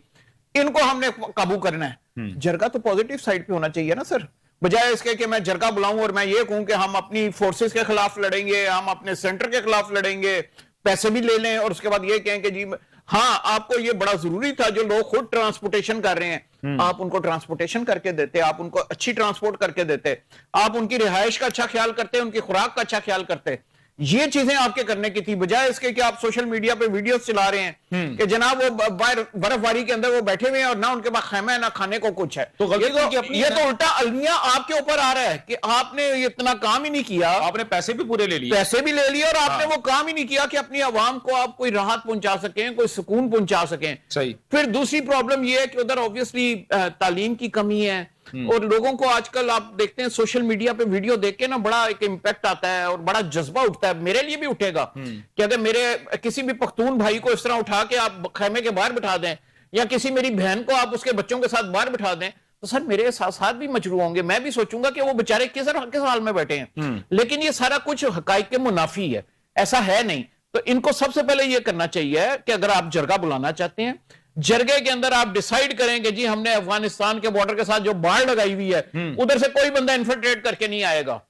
इनको हमने काबू करना है। जरगा तो पॉजिटिव साइड पे होना चाहिए ना सर, बजाय इसके कि मैं जरगा बुलाऊं और मैं ये कहूं कि हम अपनी फोर्सेस के खिलाफ लड़ेंगे, हम अपने सेंटर के खिलाफ लड़ेंगे, पैसे भी ले लें और उसके बाद ये कहें कि जी हाँ आपको ये बड़ा जरूरी था, जो लोग खुद ट्रांसपोर्टेशन कर रहे हैं आप उनको ट्रांसपोर्टेशन करके देते, आप उनको अच्छी ट्रांसपोर्ट करके देते, आप उनकी रिहाइश का अच्छा ख्याल करते, उनकी खुराक का अच्छा ख्याल करते। ये चीजें आपके करने की थी, बजाय इसके कि आप सोशल मीडिया पे वीडियोस चला रहे हैं कि जनाब वो बर्फबारी के अंदर वो बैठे हुए हैं और ना उनके पास खैमा है ना खाने को कुछ है। तो ये तो उल्टा अलमिया आपके ऊपर आ रहा है कि आपने इतना काम ही नहीं किया, आपने पैसे भी पूरे ले लिए, पैसे भी ले लिए और आपने वो काम ही नहीं किया कि अपनी आवाम को आप कोई राहत पहुंचा सकें, कोई सुकून पहुंचा सकें। सही। फिर दूसरी प्रॉब्लम ये है कि उधर ऑब्वियसली तालीम की कमी है और लोगों को आजकल आप देखते हैं सोशल मीडिया पे वीडियो देख के ना बड़ा एक इंपैक्ट आता है और बड़ा जज्बा उठता है। मेरे लिए भी उठेगा कि अगर मेरे किसी भी पख्तून भाई को इस तरह उठा के आप खैमे के बाहर बिठा दें या किसी मेरी बहन को आप उसके बच्चों के साथ बाहर बिठा दें तो सर मेरे साथ साथ भी मजरू होंगे। मैं भी सोचूंगा कि वो बेचारे किस हाल में बैठे हैं। लेकिन ये सारा कुछ हकाइक के मुनाफी है, ऐसा है नहीं। तो इनको सबसे पहले ये करना चाहिए कि अगर आप जरगा बुलाना चाहते हैं, जरगे के अंदर आप डिसाइड करेंगे जी हमने अफगानिस्तान के बॉर्डर के साथ जो बाढ़ लगाई हुई है उधर से कोई बंदा इन्फिल्ट्रेट करके नहीं आएगा।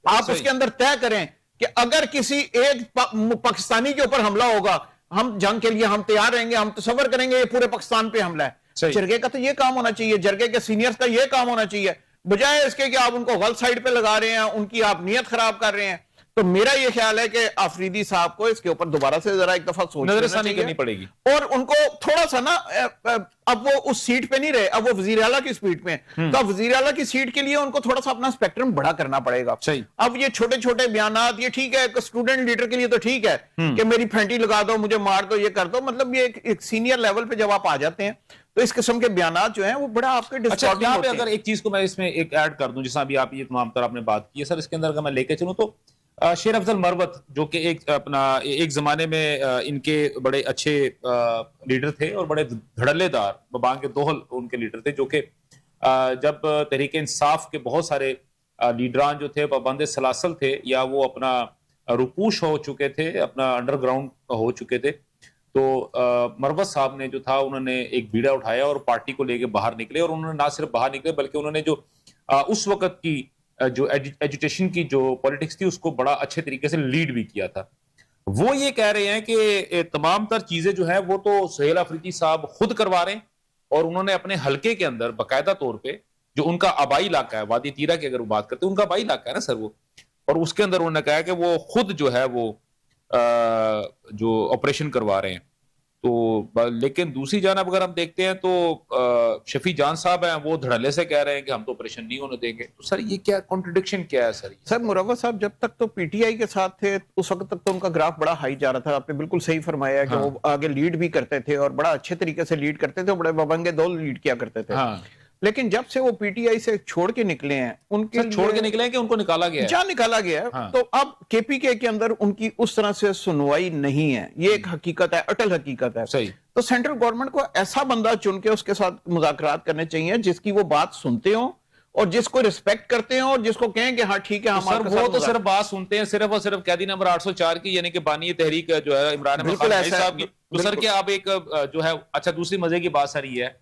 आप उसके अंदर तय करें कि अगर किसी एक पाकिस्तानी के ऊपर हमला होगा, हम जंग के लिए हम तैयार रहेंगे, हम तसव्वुर करेंगे ये पूरे पाकिस्तान पे हमला है। जरगे का तो ये काम होना चाहिए, जरगे के सीनियर्स का ये काम होना चाहिए, बजाय इसके कि आप उनको गलत साइड पे लगा रहे हैं, उनकी आप नीयत खराब कर रहे हैं। तो मेरा ये ख्याल है कि आफरीदी साहब को इसके ऊपर दोबारा से जरा एक दफा नजरसानी करनी पड़ेगी और उनको थोड़ा सा ना, अब वो उस सीट पे नहीं रहे, अब वो वजीर आला की सीट पे, तो अब वजीर आला की सीट के लिए उनको थोड़ा सा अपना स्पेक्ट्रम बड़ा करना पड़ेगा। सही। अब ये छोटे छोटे बयानात, ये ठीक है स्टूडेंट लीडर के लिए तो ठीक है कि मेरी फेंटी लगा दो, मुझे मार दो, ये कर दो, मतलब ये एक सीनियर लेवल पे जब आप आ जाते हैं तो इस किस्म के बयानात जो हैं वो बड़ा आपके अच्छा, डिस्टॉर्टिंग यहाँ पे होते हैं। अगर एक चीज को मैं इसमें एक ऐड कर दूं, जैसा अभी आप ये तमाम तरह आपने बात की है सर, इसके अंदर अगर मैं लेके चलूं तो शेर अफजल मरवत जो कि एक अपना एक जमाने में इनके बड़े अच्छे लीडर थे और बड़े धड़ल्लेदार बबांग दोहल उनके लीडर थे, जो कि जब तहरीक इंसाफ के बहुत सारे लीडरान जो थे पाबंद सलासल थे या वो अपना रुपूश हो चुके थे, अपना अंडरग्राउंड हो चुके थे, तो मरवत साहब ने जो था उन्होंने एक बीड़ा उठाया और पार्टी को लेके बाहर निकले, और उन्होंने ना सिर्फ बाहर निकले बल्कि उन्होंने जो उस वक्त की जो एजुटेशन की जो पॉलिटिक्स थी उसको बड़ा अच्छे तरीके से लीड भी किया था। वो ये कह रहे हैं कि तमाम तर चीजें जो है वो तो सुहेल अफरीदी साहब खुद करवा रहे हैं, और उन्होंने अपने हलके के अंदर बाकायदा तौर पे जो उनका आबाई इलाका है, वादी तीरा की अगर वो बात करते हैं, उनका आबाई इलाका है ना सर वो, और उसके अंदर उन्होंने कहा कि वो खुद जो है वो जो ऑपरेशन करवा रहे हैं। तो लेकिन दूसरी जानब अगर हम देखते हैं तो शफी जान साहब हैं, वो धड़ल्ले से कह रहे हैं कि हम तो ऑपरेशन नहीं होने देंगे। तो सर ये क्या कॉन्ट्रडिक्शन क्या है सर? सर मुरव्वत साहब जब तक तो पीटीआई के साथ थे उस वक्त तक तो उनका ग्राफ बड़ा हाई जा रहा था। आपने बिल्कुल सही फरमाया कि वो आगे लीड भी करते थे और बड़ा अच्छे तरीके से लीड करते थे, बड़े बबंगे दौल लीड किया करते थे। लेकिन जब से वो पीटीआई से छोड़ के निकले हैं, उनके छोड़ के निकले हैं कि उनको निकाला गया है? जा निकाला गया है। तो अब केपीके के अंदर उनकी उस तरह से सुनवाई नहीं है, ये एक हकीकत है, अटल हकीकत है। सही। तो सेंट्रल गवर्नमेंट को ऐसा बंदा चुन के उसके साथ मुज़ाकरात करने चाहिए जिसकी वो बात सुनते हो और जिसको रिस्पेक्ट करते हो और जिसको कहें कि हाँ ठीक है, हम वो तो सिर्फ बात सुनते हैं सिर्फ और सिर्फ कैदी नंबर 804 की, यानी कि बानी तहरीक जो है इमरान साहब की। तो सर क्या अब एक जो है, अच्छा दूसरी मजे की बात सर ये है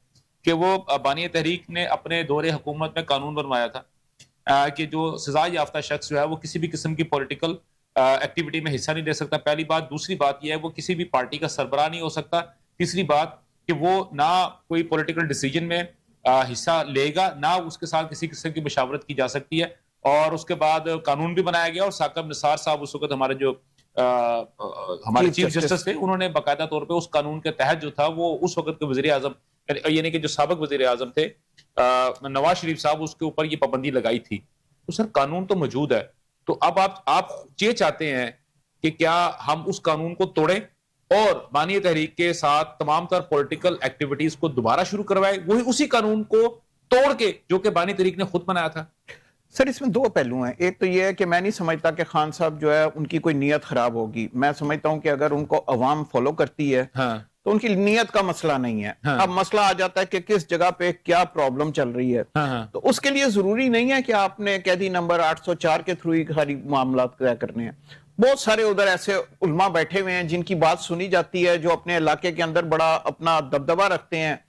कि वो बानी तहरीक ने अपने दौरे हुकूमत में कानून बनवाया था कि जो सजा याफ्ता शख्स जो है वो किसी भी किस्म की पॉलिटिकल एक्टिविटी में हिस्सा नहीं ले सकता, पहली बात। दूसरी बात यह है वो किसी भी पार्टी का सरबराह नहीं हो सकता। तीसरी बात कि वो ना कोई पॉलिटिकल डिसीजन में हिस्सा लेगा, ना उसके साथ किसी किस्म की मशावरत की जा सकती है। और उसके बाद कानून भी बनाया गया और साकिब निसार साहब उस वक्त हमारे जो हमारे चीफ जस्टिस थे, उन्होंने बाकायदा तौर पे उस कानून के तहत जो था वो उस वक्त के वजीर आजम यानी कि जो साबिक वजीर आजम थे नवाज शरीफ साहब, उसके ऊपर ये पाबंदी लगाई थी। तो सर कानून तो मौजूद है, तो अब आप ये चाहते हैं कि क्या हम उस कानून को तोड़ें और बानी तहरीक के साथ तमाम तर पॉलिटिकल एक्टिविटीज को दोबारा शुरू करवाए, वही उसी कानून को तोड़ के जो कि बानी तहरीक ने खुद बनाया था? सर इसमें दो पहलू हैं। एक तो यह है कि मैं नहीं समझता कि खान साहब जो है उनकी कोई नीयत खराब होगी। मैं समझता हूं कि अगर उनको अवाम फॉलो करती है तो उनकी नीयत का मसला नहीं है। अब मसला आ जाता है कि किस जगह पे क्या प्रॉब्लम चल रही है। तो उसके लिए जरूरी नहीं है कि आपने कैदी नंबर 804 के थ्रू ही सारी मामला तय करने हैं। बहुत सारे उधर ऐसे उलमा बैठे हुए हैं जिनकी बात सुनी जाती है, जो अपने इलाके के अंदर बड़ा अपना दबदबा रखते हैं।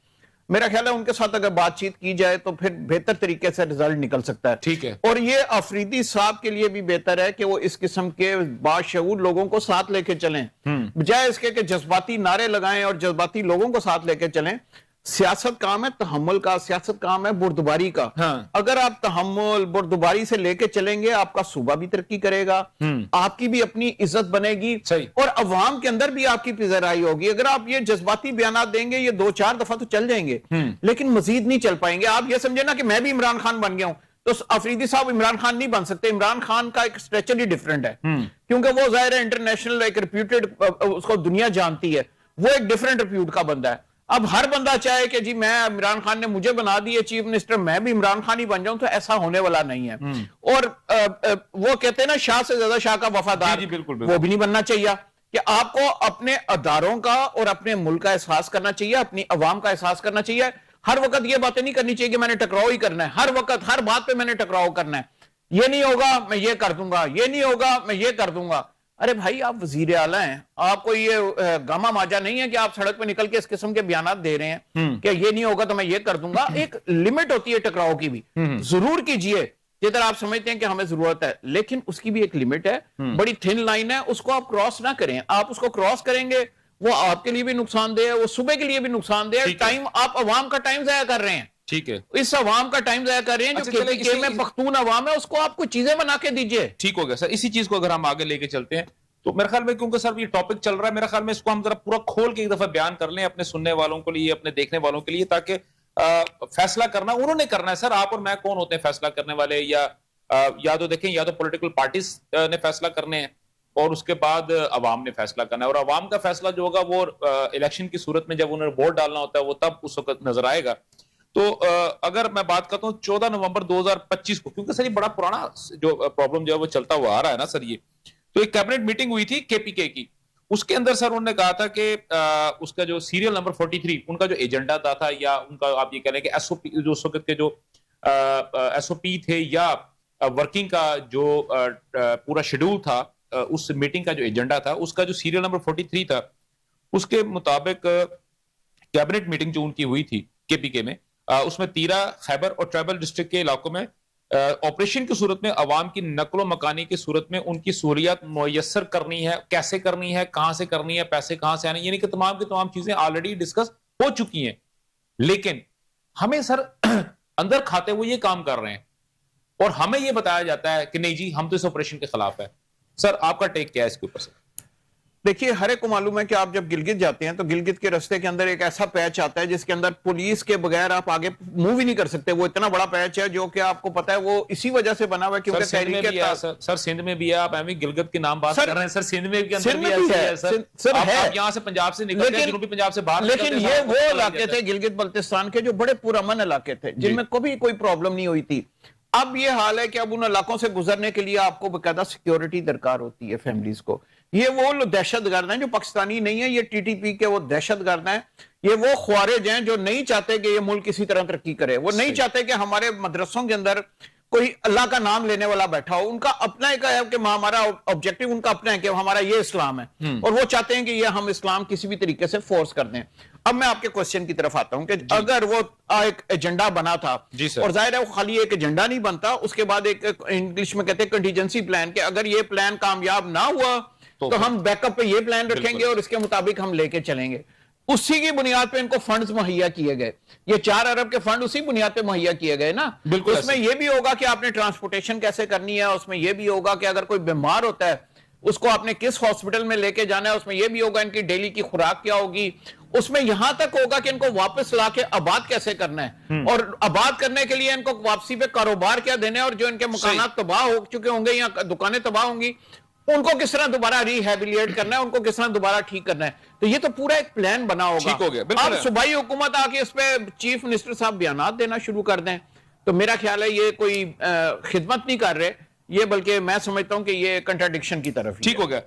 मेरा ख्याल है उनके साथ अगर बातचीत की जाए तो फिर बेहतर तरीके से रिजल्ट निकल सकता है। ठीक है। और ये अफरीदी साहब के लिए भी बेहतर है कि वो इस किस्म के बाशऊर लोगों को साथ लेके चलें, बजाय इसके कि जज्बाती नारे लगाएं और जज्बाती लोगों को साथ लेके चलें। सियासत काम है तहम्मुल का, सियासत काम है बुर्दबारी का। अगर आप तहम्मुल बुर्दबारी से लेके चलेंगे, आपका सूबा भी तरक्की करेगा, आपकी भी अपनी इज्जत बनेगी और अवाम के अंदर भी आपकी पिज़राई होगी। अगर आप ये जज्बाती बयान देंगे, ये 2-4 दफा तो चल जाएंगे लेकिन मजीद नहीं चल पाएंगे। आप ये समझे ना कि मैं भी इमरान खान बन गया हूं, तो अफरीदी साहब इमरान खान नहीं बन सकते। इमरान खान का एक स्ट्रेचर ही डिफरेंट है, क्योंकि वो जाहिर है इंटरनेशनल एक रिप्यूटेड, उसको दुनिया जानती है, वो एक डिफरेंट रिप्यूट का बंदा है। अब हर बंदा चाहे कि जी मैं इमरान खान ने मुझे बना दिए चीफ मिनिस्टर, मैं भी इमरान खान ही बन जाऊं, तो ऐसा होने वाला नहीं है। और वो कहते हैं ना शाह से ज्यादा शाह का वफादार, बिल्कुल। वो भी नहीं बनना चाहिए कि आपको अपने अदारों का और अपने मुल्क का एहसास करना चाहिए, अपनी अवाम का एहसास करना चाहिए। हर वक्त ये बातें नहीं करनी चाहिए कि मैंने टकराव ही करना है, हर वक्त हर बात पे मैंने टकराव करना है। ये नहीं होगा मैं ये कर दूंगा, ये नहीं होगा मैं ये कर दूंगा। अरे भाई आप वजीर आला हैं, आपको ये गामा माजा नहीं है कि आप सड़क पे निकल के इस किस्म के बयानात दे रहे हैं कि ये नहीं होगा तो मैं ये कर दूंगा। एक लिमिट होती है टकराव की भी, जरूर कीजिए जिधर आप समझते हैं कि हमें जरूरत है, लेकिन उसकी भी एक लिमिट है, बड़ी थिन लाइन है, उसको आप क्रॉस ना करें। आप उसको क्रॉस करेंगे वो आपके लिए भी नुकसानदेह है, वो सुबह के लिए भी नुकसानदेह है। टाइम आप अवाम का टाइम जाया कर रहे हैं। ठीक है, इस अवाम का टाइम जाया कर रहे हैं जो केपीके में पख्तून अवाम है, उसको आप कुछ चीजें बना के दीजिए। ठीक हो गया सर। इसी चीज को अगर हम आगे लेके चलते हैं तो मेरे ख्याल में, क्योंकि सर ये टॉपिक चल रहा है, मेरे ख्याल में इसको हम जरा पूरा खोल के एक दफा बयान कर लें अपने सुनने वालों के लिए, अपने देखने वालों के लिए, ताकि फैसला करना उन्होंने करना है। सर आप और मैं कौन होते हैं फैसला करने वाले? या तो देखें, या तो पॉलिटिकल पार्टीज ने फैसला करने हैं और उसके बाद अवाम ने फैसला करना है, और अवाम का फैसला जो होगा वो इलेक्शन की सूरत में जब उन्हें वोट डालना होता है वो तब उस वक्त नजर आएगा। तो अगर मैं बात करता हूँ 14 नवंबर 2025 को, क्योंकि सर ये बड़ा पुराना जो प्रॉब्लम जो है वो चलता हुआ आ रहा है ना सर, ये तो एक कैबिनेट मीटिंग हुई थी केपीके की। उसके अंदर सर उन्होंने कहा था कि उसका जो सीरियल नंबर 43 उनका जो एजेंडा था या उनका आप ये कह लें कि एसओपी जो उस वक्त के जो एसओपी थे या वर्किंग का जो पूरा शेड्यूल था, उस मीटिंग का जो एजेंडा था उसका जो सीरियल नंबर 43 था, उसके मुताबिक कैबिनेट मीटिंग जो उनकी हुई थी केपीके में, उसमें तीरा, खैबर और ट्राइबल डिस्ट्रिक्ट के इलाकों में ऑपरेशन की सूरत में अवाम की नकलो मकानी की सूरत में उनकी सहूलियत मुयस्सर करनी है, कैसे करनी है, कहां से करनी है, पैसे कहां से आने, यानी कि तमाम की तमाम चीजें ऑलरेडी डिस्कस हो चुकी हैं। लेकिन हमें सर अंदर खाते हुए ये काम कर रहे हैं और हमें ये बताया जाता है कि नहीं जी हम तो इस ऑपरेशन के खिलाफ है। सर आपका टेक क्या है इसके ऊपर? देखिए, हर एक को मालूम है कि आप जब गिलगित जाते हैं तो गिलगित के रास्ते के अंदर एक ऐसा पैच आता है जिसके अंदर पुलिस के बगैर आप आगे मूव ही नहीं कर सकते। वो इतना बड़ा पैच है जो कि आपको पता है वो इसी वजह से बना हुआ है क्योंकि सर सिंध में भी है, आप एम गिलगित के नाम बात कर रहे हैं सर, सिंध में भी है सर, आप यहाँ से पंजाब से निकल गए, जनूबी पंजाब से बाहर, लेकिन ये वो इलाके थे गिलगित बल्तिस्तान के जो बड़े पुरअमन इलाके थे जिनमें कभी कोई प्रॉब्लम नहीं हुई थी। अब ये हाल है कि अब उन इलाकों से गुजरने के लिए आपको बकायदा सिक्योरिटी दरकार होती है फैमिलीज को। ये वो दहशतगर्द हैं जो पाकिस्तानी नहीं है, ये टीटीपी के वो दहशतगर्द हैं, ये वो ख्वारिज हैं जो नहीं चाहते कि ये मुल्क किसी तरह तरक्की करे। वो नहीं चाहते कि हमारे मदरसों के अंदर कोई अल्लाह का नाम लेने वाला बैठा हो। उनका अपना एक है कि हमारा ऑब्जेक्टिव उनका अपना है कि हमारा ये इस्लाम है और वो चाहते हैं कि ये हम इस्लाम किसी भी तरीके से फोर्स कर दें। अब मैं आपके क्वेश्चन की तरफ आता हूं कि अगर वो एक एजेंडा बना था और जाहिर है वो खाली एक एजेंडा नहीं बनता, उसके बाद एक इंग्लिश में कहते हैं कंटीजेंसी प्लान, कि अगर ये प्लान कामयाब ना हुआ तो हम बैकअप पे ये प्लान रखेंगे और इसके मुताबिक हम लेके चलेंगे। उसी की बुनियाद पे इनको फंड्स मुहैया किए गए। ये 4 अरब के फंड उसी बुनियाद पे मुहैया किए गए ना। बिल्कुल। उसमें यह भी होगा कि आपने ट्रांसपोर्टेशन कैसे करनी है, उसमें यह भी होगा कि अगर कोई बीमार होता है उसको आपने किस हॉस्पिटल में लेके जाना है, उसमें यह भी होगा इनकी डेली की खुराक क्या होगी, उसमें यहां तक होगा कि इनको वापस लाके आबाद कैसे करना है और आबाद करने के लिए इनको वापसी पे कारोबार क्या देना है, और जो इनके मकानात तबाह हो चुके होंगे या दुकानें तबाह होंगी उनको किस तरह दोबारा रिहेबिलिटेट करना है, उनको किस तरह दोबारा ठीक करना है। तो ये तो पूरा एक प्लान बना होगा। ठीक हो गया। अब सूबाई हुकूमत आके इस पे चीफ मिनिस्टर साहब बयानात देना शुरू कर दें तो मेरा ख्याल है ये कोई खिदमत नहीं कर रहे, ये बल्कि मैं समझता हूं कि ये कंट्राडिक्शन की तरफ। ठीक हो गया।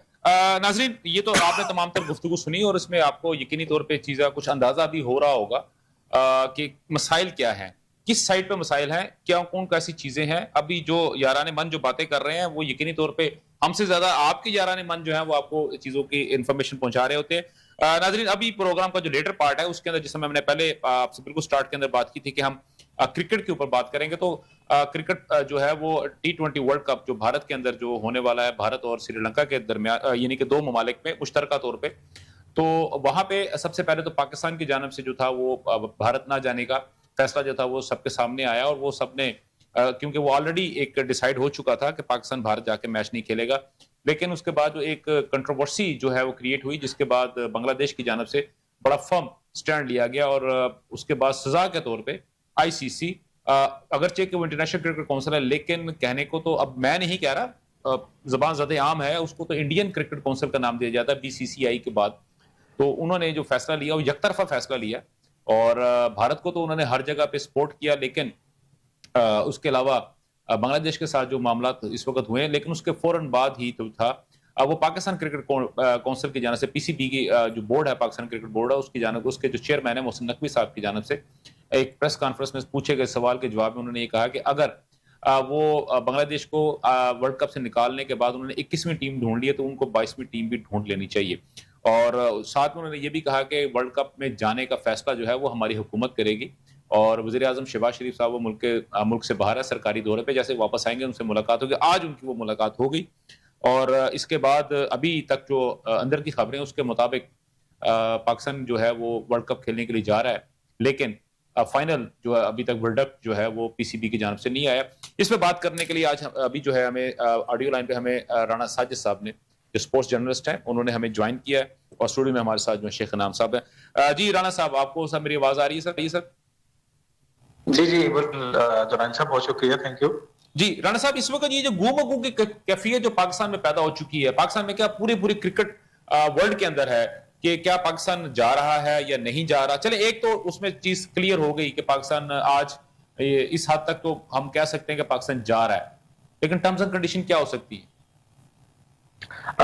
नाजरीन, ये तो आपने तमाम तर गुफ्तगू सुनी और इसमें आपको यकीनी तौर पे चीज़ का कुछ अंदाजा भी हो रहा होगा कि मसाइल क्या है, किस साइड पे मसाइल हैं, क्या कौन कैसी चीजें हैं। अभी जो याराने मन जो बातें कर रहे हैं वो यकीनी तौर पे हमसे ज्यादा आपके याराने मन जो है वो आपको चीजों की इंफॉर्मेशन पहुंचा रहे होते हैं। नाजरीन, अभी प्रोग्राम का जो लेटर पार्ट है उसके अंदर, जिसमें मैंने पहले आपसे बिल्कुल स्टार्ट के अंदर बात की थी कि हम क्रिकेट के ऊपर बात करेंगे, तो क्रिकेट जो है वो T20 वर्ल्ड कप जो भारत के अंदर जो होने वाला है, भारत और श्रीलंका के दरमियान, यानी कि 2 ममालिक में मुश्तरका तौर पे, तो वहां पे सबसे पहले तो पाकिस्तान की जानिब से जो था वो भारत ना जाने का फैसला जो था वो सबके सामने आया और वो सबने, क्योंकि वो ऑलरेडी एक डिसाइड हो चुका था कि पाकिस्तान भारत जाके मैच नहीं खेलेगा, लेकिन उसके बाद जो एक कंट्रोवर्सी जो है वो क्रिएट हुई, जिसके बाद बांग्लादेश की जानिब से बड़ा फर्म स्टैंड लिया गया और उसके बाद सजा के तौर पे आईसीसी, अगरचे कि वो इंटरनेशनल क्रिकेट काउंसिल है, लेकिन कहने को तो अब मैं नहीं कह रहा, जबान ज़्यादा आम है, उसको तो इंडियन क्रिकेट काउंसिल का नाम दिया जाता है BCCI के बाद। तो उन्होंने जो फैसला लिया वो यकतरफा फैसला लिया और भारत को तो उन्होंने हर जगह पे सपोर्ट किया, लेकिन उसके अलावा बांग्लादेश के साथ जो मामला इस वक्त हुए, लेकिन उसके फौरन बाद ही तो था वो पाकिस्तान क्रिकेट काउंसिल की जानिब से, PCB की जो बोर्ड है, पाकिस्तान क्रिकेट बोर्ड है, उसकी जानिब, उसके जो चेयरमैन है मोहसिन नकवी साहब की जानिब से एक प्रेस कॉन्फ्रेंस में पूछे गए सवाल के जवाब में उन्होंने ये कहा कि अगर वो बांग्लादेश को वर्ल्ड कप से निकालने के बाद उन्होंने 21वीं टीम ढूंढ ली है तो उनको 22वीं टीम भी ढूंढ लेनी चाहिए। और साथ में उन्होंने ये भी कहा कि वर्ल्ड कप में जाने का फैसला जो है वो हमारी हुकूमत करेगी और वज़ीर आज़म शहबाज शरीफ साहब वो मुल्क से बाहर है, सरकारी दौरे पे, जैसे वापस आएंगे उनसे मुलाकात होगी। आज उनकी वो मुलाकात हो गई और इसके बाद अभी तक जो अंदर की खबरें उसके मुताबिक पाकिस्तान जो है वो वर्ल्ड कप खेलने के लिए जा रहा है, लेकिन फाइनल जो है अभी तक वर्ल्ड जो है वो PCB की जानिब से नहीं आया। इस पर बात करने के लिए आज अभी जो है हमें ऑडियो लाइन पे हमें राणा साजिद साहब ने, जो स्पोर्ट्स जर्नलिस्ट हैं, उन्होंने हमें ज्वाइन किया है और स्टूडियो में हमारे साथ जो शेख नाम साहब है। जी राणा साहब, आपको सब मेरी आवाज आ रही है सर? जी जी, दुरान साहब, बहुत शुक्रिया, थैंक यू। जी राणा साहब, इस वक्त ये जो गुमगू की कैफियत जो पाकिस्तान में पैदा हो चुकी है, पाकिस्तान में क्या पूरी पूरी क्रिकेट वर्ल्ड के अंदर है कि क्या पाकिस्तान जा रहा है या नहीं जा रहा। चले एक तो उसमें चीज क्लियर हो गई कि पाकिस्तान आज इस हद तक तो हम कह सकते हैं कि पाकिस्तान जा रहा है, लेकिन टर्म्स एंड कंडीशन क्या हो सकती है?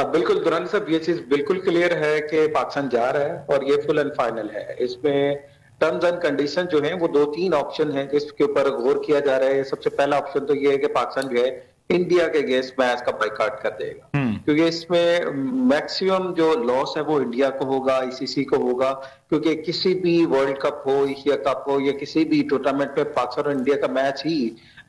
बिल्कुल दुरानी साहब, ये चीज बिल्कुल क्लियर है कि पाकिस्तान जा रहा है और ये फुल एंड फाइनल है। इसमें टर्म्स एंड कंडीशन जो है वो 2-3 ऑप्शन है जिसके ऊपर गौर किया जा रहा है। सबसे पहला ऑप्शन तो ये है कि पाकिस्तान जो है इंडिया के अगेंस्ट मैच का बाइकआउट कर देगा, क्योंकि इसमें मैक्सिमम जो लॉस है वो इंडिया को होगा, आईसीसी को होगा, क्योंकि किसी भी वर्ल्ड कप हो, एशिया कप हो या किसी भी टूर्नामेंट में पाकिस्तान और इंडिया का मैच ही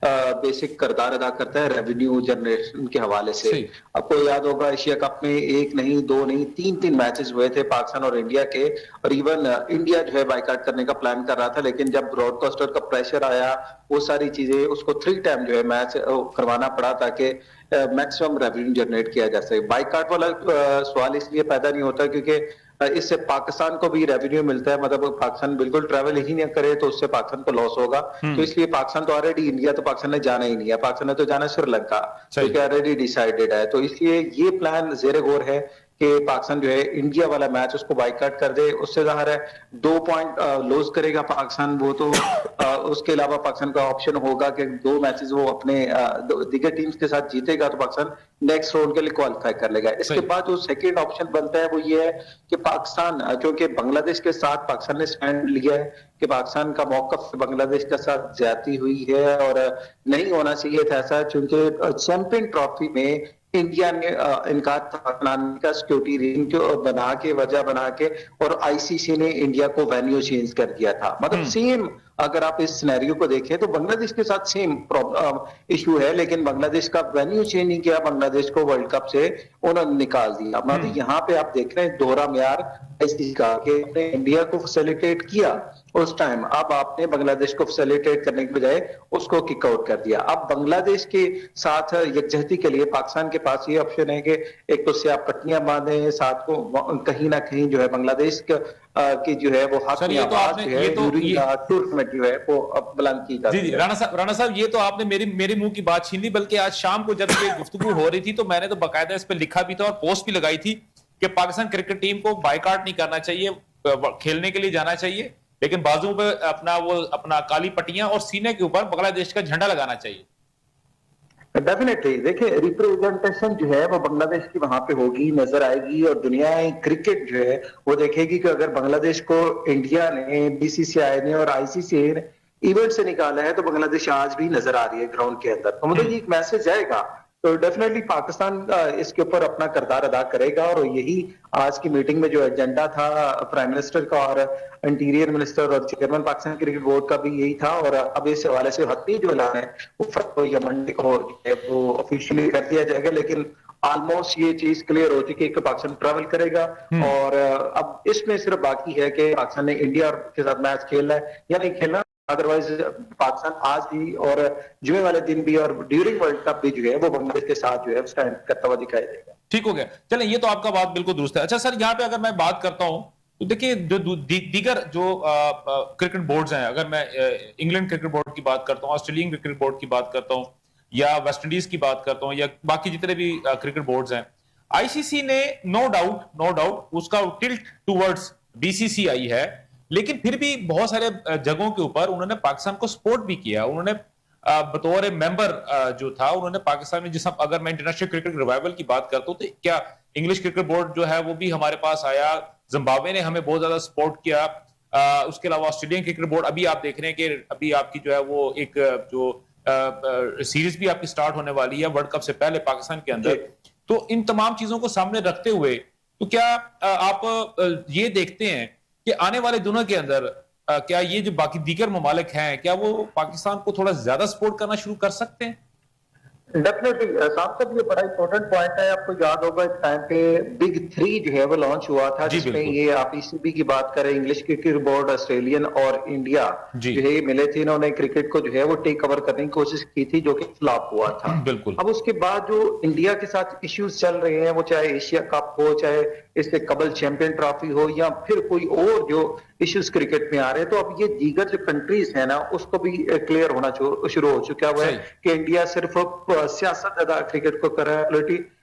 बेसिक किरदार अदा करता है रेवेन्यू जनरेशन के हवाले से। आपको याद होगा एशिया कप में 1 नहीं 2 नहीं 3 मैचेस हुए थे पाकिस्तान और इंडिया के, और इवन इंडिया जो है बाइकआउट करने का प्लान कर रहा था, लेकिन जब ब्रॉडकास्टर का प्रेशर आया वो सारी चीजें उसको 3 टाइम जो है मैच करवाना पड़ा ताकि मैक्सिमम रेवेन्यू जनरेट किया जा सके। बाइकआउट वाला सवाल इसलिए पैदा नहीं होता क्योंकि इससे पाकिस्तान को भी रेवेन्यू मिलता है, मतलब पाकिस्तान बिल्कुल ट्रैवल ही नहीं करे तो उससे पाकिस्तान को लॉस होगा। तो इसलिए पाकिस्तान तो ऑलरेडी, इंडिया तो पाकिस्तान ने जाना ही नहीं है, पाकिस्तान ने तो जाना श्रीलंका, क्योंकि ऑलरेडी डिसाइडेड है। तो इसलिए ये प्लान जेरे गौर है कि पाकिस्तान जो है इंडिया वाला मैच उसको बाइकआउट कर दे। उससे जाहिर है 2 पॉइंट लॉस करेगा पाकिस्तान, वो तो उसके अलावा पाकिस्तान का ऑप्शन होगा कि 2 मैचेस वो अपने दीगर टीम्स के साथ जीतेगा तो पाकिस्तान नेक्स्ट राउंड के लिए क्वालिफाई कर लेगा। इसके बाद जो सेकंड ऑप्शन बनता है वो ये है कि पाकिस्तान, क्योंकि बांग्लादेश के साथ पाकिस्तान ने स्टैंड लिया है कि पाकिस्तान का मौकफ बांग्लादेश के साथ ज्यादती हुई है और नहीं होना चाहिए था ऐसा, क्योंकि चैंपियन ट्रॉफी में इंडिया ने इनकार का सिक्योरिटी रीजन को बना के, वजह बना के, और आईसीसी ने इंडिया को वेन्यू चेंज कर दिया था। मतलब सेम अगर आप इस सिनेरियो को देखें तो बांग्लादेश के साथ सेम इशू है, लेकिन बांग्लादेश का वेन्यू चेंज नहीं किया, बांग्लादेश को वर्ल्ड कप से उन्होंने निकाल दिया। मतलब यहाँ पे आप देख रहे हैं दोहरा म्यार आईसीसी का कि आपने इंडिया को फैसिलिटेट किया उस टाइम, अब आपने बांग्लादेश को फैसिलिटेट करने के बजाय उसको किक आउट कर दिया। अब बांग्लादेश के साथ यकजहती के लिए पाकिस्तान के पास ये ऑप्शन है कि एक तो से आप पट्टियां बांधे, साथ को कहीं ना कहीं जो है बांग्लादेश की जो है वो हाथ में आवाज जो है टूर्नामेंट जो है वो बुलंद की जाती है। जी राणा साहब, ये तो आपने मेरे मुंह की बात छीन ली, बल्कि आज शाम को जब ये गुफ्तगू हो रही थी तो मैंने तो बाकायदा इस पर लिखा भी था और पोस्ट भी लगाई थी कि पाकिस्तान क्रिकेट टीम को बाइकआउट नहीं करना चाहिए, खेलने के लिए जाना चाहिए, लेकिन बाजू पे अपना काली पट्टियां और सीने के ऊपर बांग्लादेश का झंडा लगाना चाहिए। डेफिनेटली देखिए, रिप्रेजेंटेशन जो है वो बांग्लादेश की वहां पे होगी, नजर आएगी, और दुनिया क्रिकेट जो है वो देखेगी कि अगर बांग्लादेश को इंडिया ने, बीसीसीआई ने और आईसीसी ने इवेंट से निकाला है तो बांग्लादेश आज भी नजर आ रही है ग्राउंड के अंदर। तो मतलब ये एक मैसेज जाएगा, तो डेफिनेटली पाकिस्तान इसके ऊपर अपना किरदार अदा करेगा। और यही आज की मीटिंग में जो एजेंडा था प्राइम मिनिस्टर का और इंटीरियर मिनिस्टर और चेयरमैन पाकिस्तान क्रिकेट बोर्ड का भी यही था। और अब इस हवाले से हत्ती जो ऐलान है वो फ्राइडे या मंडे को वो ऑफिशियली कर दिया जाएगा, लेकिन ऑलमोस्ट ये चीज क्लियर हो चुकी है कि पाकिस्तान ट्रैवल करेगा। और अब इसमें सिर्फ बाकी है कि पाकिस्तान ने इंडिया के साथ मैच खेलना है या नहीं खेलना। अदरवाइज पाकिस्तान आज भी और जुमे वाले दिन भी और ड्यूरिंग वर्ल्ड कप भी जो है वो बांग्लादेश के साथ जो है स्टैंड करता हुआ दिखाई देगा। ठीक हो गया, चलें, ये तो आपका बात बिल्कुल दुरुस्त है। अच्छा सर, यहाँ पे अगर मैं बात करता हूं तो देखिए जो दीगर जो क्रिकेट बोर्ड्स हैं, अगर मैं इंग्लैंड क्रिकेट बोर्ड की बात करता हूं, ऑस्ट्रेलियन क्रिकेट बोर्ड की बात करता हूं, या वेस्ट इंडीज की बात करता हूं, या बाकी जितने भी क्रिकेट बोर्ड्स हैं, आईसीसी ने नो डाउट उसका टिल्ट टूवर्ड्स बीसीसीआई है, लेकिन फिर भी बहुत सारे जगहों के ऊपर उन्होंने पाकिस्तान को सपोर्ट भी किया। उन्होंने बतौर मेंबर जो था उन्होंने पाकिस्तान में, जिस अगर मैं इंटरनेशनल क्रिकेट रिवाइवल की बात करता हूं तो क्या इंग्लिश क्रिकेट बोर्ड जो है वो भी हमारे पास आया, जिम्बाब्वे ने हमें बहुत ज्यादा सपोर्ट किया, उसके अलावा ऑस्ट्रेलियन क्रिकेट बोर्ड, अभी आप देख रहे हैं कि अभी आपकी जो है वो एक जो सीरीज भी आपकी स्टार्ट होने वाली है वर्ल्ड कप से पहले पाकिस्तान के अंदर। तो इन तमाम चीजों को सामने रखते हुए तो क्या आप ये देखते हैं कि आने वाले दिनों के अंदर क्या ये जो बाकी दीगर ममालिक हैं क्या वो पाकिस्तान को थोड़ा ज्यादा सपोर्ट करना शुरू कर सकते हैं? डेफिनेटली साहब, ये बड़ा इंपॉर्टेंट पॉइंट है। आपको याद होगा इस टाइम पे बिग 3 जो है वो लॉन्च हुआ था, जिसमें ये आप ईसीबी की बात करें, इंग्लिश क्रिकेट बोर्ड, ऑस्ट्रेलियन और इंडिया जो है मिले थे। इन्होंने क्रिकेट को जो है वो टेक ओवर करने की कोशिश की थी, जो कि फ्लॉप हुआ था। बिल्कुल। अब उसके बाद जो इंडिया के साथ इश्यूज चल रहे हैं, वो चाहे एशिया कप हो, चाहे इससे कबल चैंपियन ट्रॉफी हो या फिर कोई और जो इश्यूज क्रिकेट में आ रहे हैं, तो अब ये दीगर जो कंट्रीज है ना उसको भी क्लियर होना शुरू हो चुका हुआ है कि इंडिया सिर्फ सियासत ज्यादा क्रिकेट को कर रहा है, पॉलिटिक्स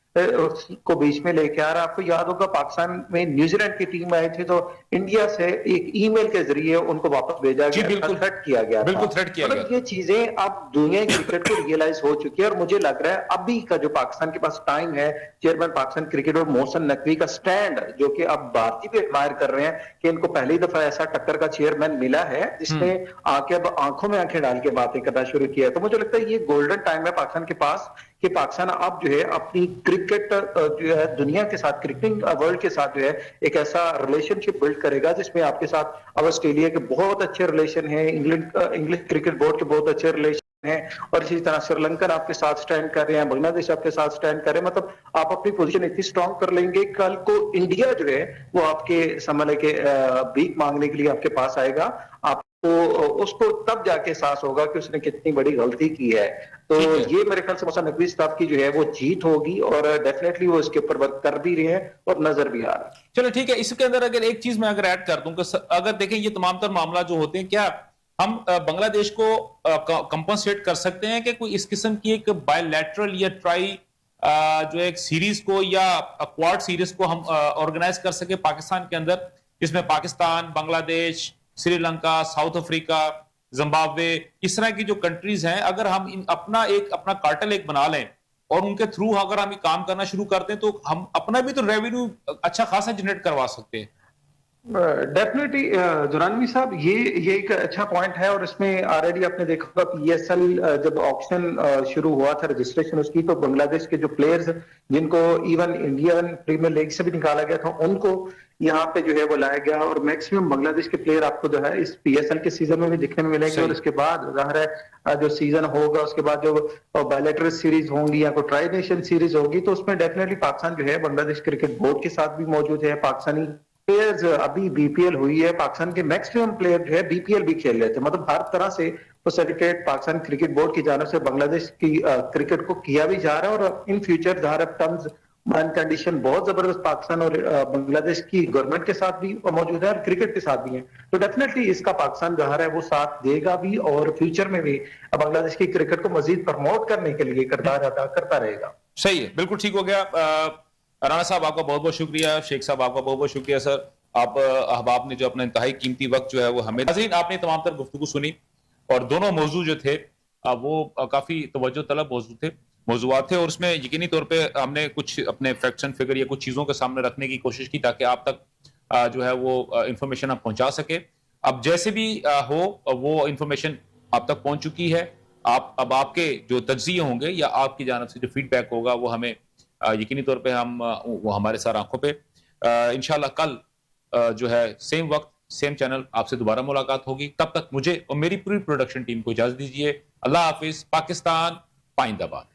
को बीच में लेके आ रहा है। आपको याद होगा पाकिस्तान में न्यूजीलैंड की टीम आई थी तो इंडिया से एक ईमेल के जरिए उनको वापस भेजा गया, थ्रेट किया गया, बिल्कुल थ्रेट किया गया। ये चीजें अब दुनिया क्रिकेट को रियलाइज हो चुकी है और मुझे लग रहा है अभी का जो पाकिस्तान के पास टाइम है, chairman Pakistan cricket board Mohsin Naqvi का स्टैंड, जो कि अब भारतीय भी एडमायर कर रहे हैं कि इनको पहली दफा ऐसा टक्कर का चेयरमैन मिला है जिसने आके अब आंखों में आंखें डाल के बातें करना शुरू किया। तो मुझे लगता है ये गोल्डन टाइम है पाकिस्तान के पास कि पाकिस्तान अब जो है अपनी क्रिकेट जो है दुनिया के साथ, क्रिकेटिंग वर्ल्ड के साथ जो है एक ऐसा रिलेशनशिप बिल्ड करेगा जिसमें आपके साथ अब ऑस्ट्रेलिया के बहुत अच्छे रिलेशन है, इंग्लिश क्रिकेट बोर्ड के बहुत अच्छे रिलेशन है, और इसी तरह श्रीलंकन आपके साथ स्टैंड कर रहे हैं, बांग्लादेश आपके साथ स्टैंड कर रहे हैं। मतलब आप अपनी पोजीशन इतनी स्ट्रांग कर लेंगे, कल को इंडिया जो है वो आपके समझ के भीख मांगने के लिए आपके पास आएगा, आपको उसको तब जाके एहसास होगा कि उसने कितनी बड़ी गलती की है। तो ये मेरे ख्याल से मोहसिन नकवी साहब की जो है वो जीत होगी और डेफिनेटली वो इसके ऊपर वर्क कर भी रहे हैं और नजर भी आ रहा है। चलो ठीक है, इसके अंदर अगर एक चीज मैं अगर ऐड कर दूं कि अगर देखें ये तमाम तर मामला जो होते हैं, क्या हम बांग्लादेश को कंपनसेट कर सकते हैं कि कोई इस किस्म की एक बायलैटरल या ट्राई जो एक सीरीज को या क्वाड सीरीज को हम ऑर्गेनाइज कर सके पाकिस्तान के अंदर, जिसमें Pakistan, Bangladesh, Sri Lanka, south Africa, Zimbabwe, इस तरह की जो कंट्रीज हैं, अगर हम अपना कार्टेल एक बना लें और उनके थ्रू अगर हम काम करना शुरू करते हैं तो हम अपना भी तो रेवेन्यू अच्छा खासा जनरेट करवा सकते हैं। डेफिनेटली दुरानवी साहब, ये एक अच्छा पॉइंट है और इसमें ऑलरेडी आपने देखा होगा पीएसएल जब ऑक्शन शुरू हुआ था रजिस्ट्रेशन उसकी, तो बांग्लादेश के जो प्लेयर्स जिनको इवन इंडियन प्रीमियर लीग से भी निकाला गया था उनको यहाँ पे जो है वो लाया गया और मैक्सिमम बांग्लादेश के प्लेयर आपको जो है इस पीएसएल के सीजन में भी दिखने में मिलेंगे। और उसके बाद जाहिर है जो सीजन होगा उसके बाद जो बायलैटरल सीरीज होंगी या कोई ट्राई नेशन सीरीज होगी तो उसमें डेफिनेटली पाकिस्तान जो है बांग्लादेश क्रिकेट बोर्ड के साथ भी मौजूद है। पाकिस्तानी प्लेयर्स अभी बीपीएल हुई है, पाकिस्तान के मैक्सिमम प्लेयर जो है बीपीएल भी खेल रहे थे, मतलब हर तरह से फैसिलिटेट पाकिस्तान क्रिकेट बोर्ड की जानिब से बांग्लादेश की क्रिकेट को किया भी जा रहा है और इन फ्यूचर ज़ाहिर टर्म्स एंड कंडीशन बहुत जबरदस्त पाकिस्तान और बांग्लादेश की गवर्नमेंट के साथ भी मौजूद है और क्रिकेट के साथ भी है। तो डेफिनेटली इसका पाकिस्तान जो है वो साथ देगा भी और फ्यूचर में भी बांग्लादेश की क्रिकेट को मजीद प्रमोट करने के लिए किरदार अदा करता रहेगा। सही है, बिल्कुल ठीक हो गया। राणा साहब आपका बहुत बहुत शुक्रिया, शेख साहब आपका बहुत बहुत शुक्रिया सर, आप अहबाब ने जो अपना इंतहाई कीमती वक्त जो है वो हमें। नाज़रीन, आपने तमाम तर गुफ्तगू सुनी और दोनों मौजू जो थे वो काफी तवज्जो तलब मौजूआत थे और उसमें यकीनी तौर पे हमने कुछ अपने फैक्ट्स एंड फिगर या कुछ चीजों के सामने रखने की कोशिश की ताकि आप तक जो है वो इंफॉर्मेशन आप पहुंचा सके। अब जैसे भी हो वो इंफॉर्मेशन आप तक पहुंच चुकी है। आप अब आपके जो तज्जिए होंगे या आपकी जानिब से जो फीडबैक होगा वो हमें यकीनी तौर पे हम वो हमारे साथ आंखों पे इंशाल्लाह कल जो है सेम वक्त सेम चैनल आपसे दोबारा मुलाकात होगी। तब तक मुझे और मेरी पूरी प्रोडक्शन टीम को इजाजत दीजिए। अल्लाह हाफिज। पाकिस्तान पाइंदाबाद।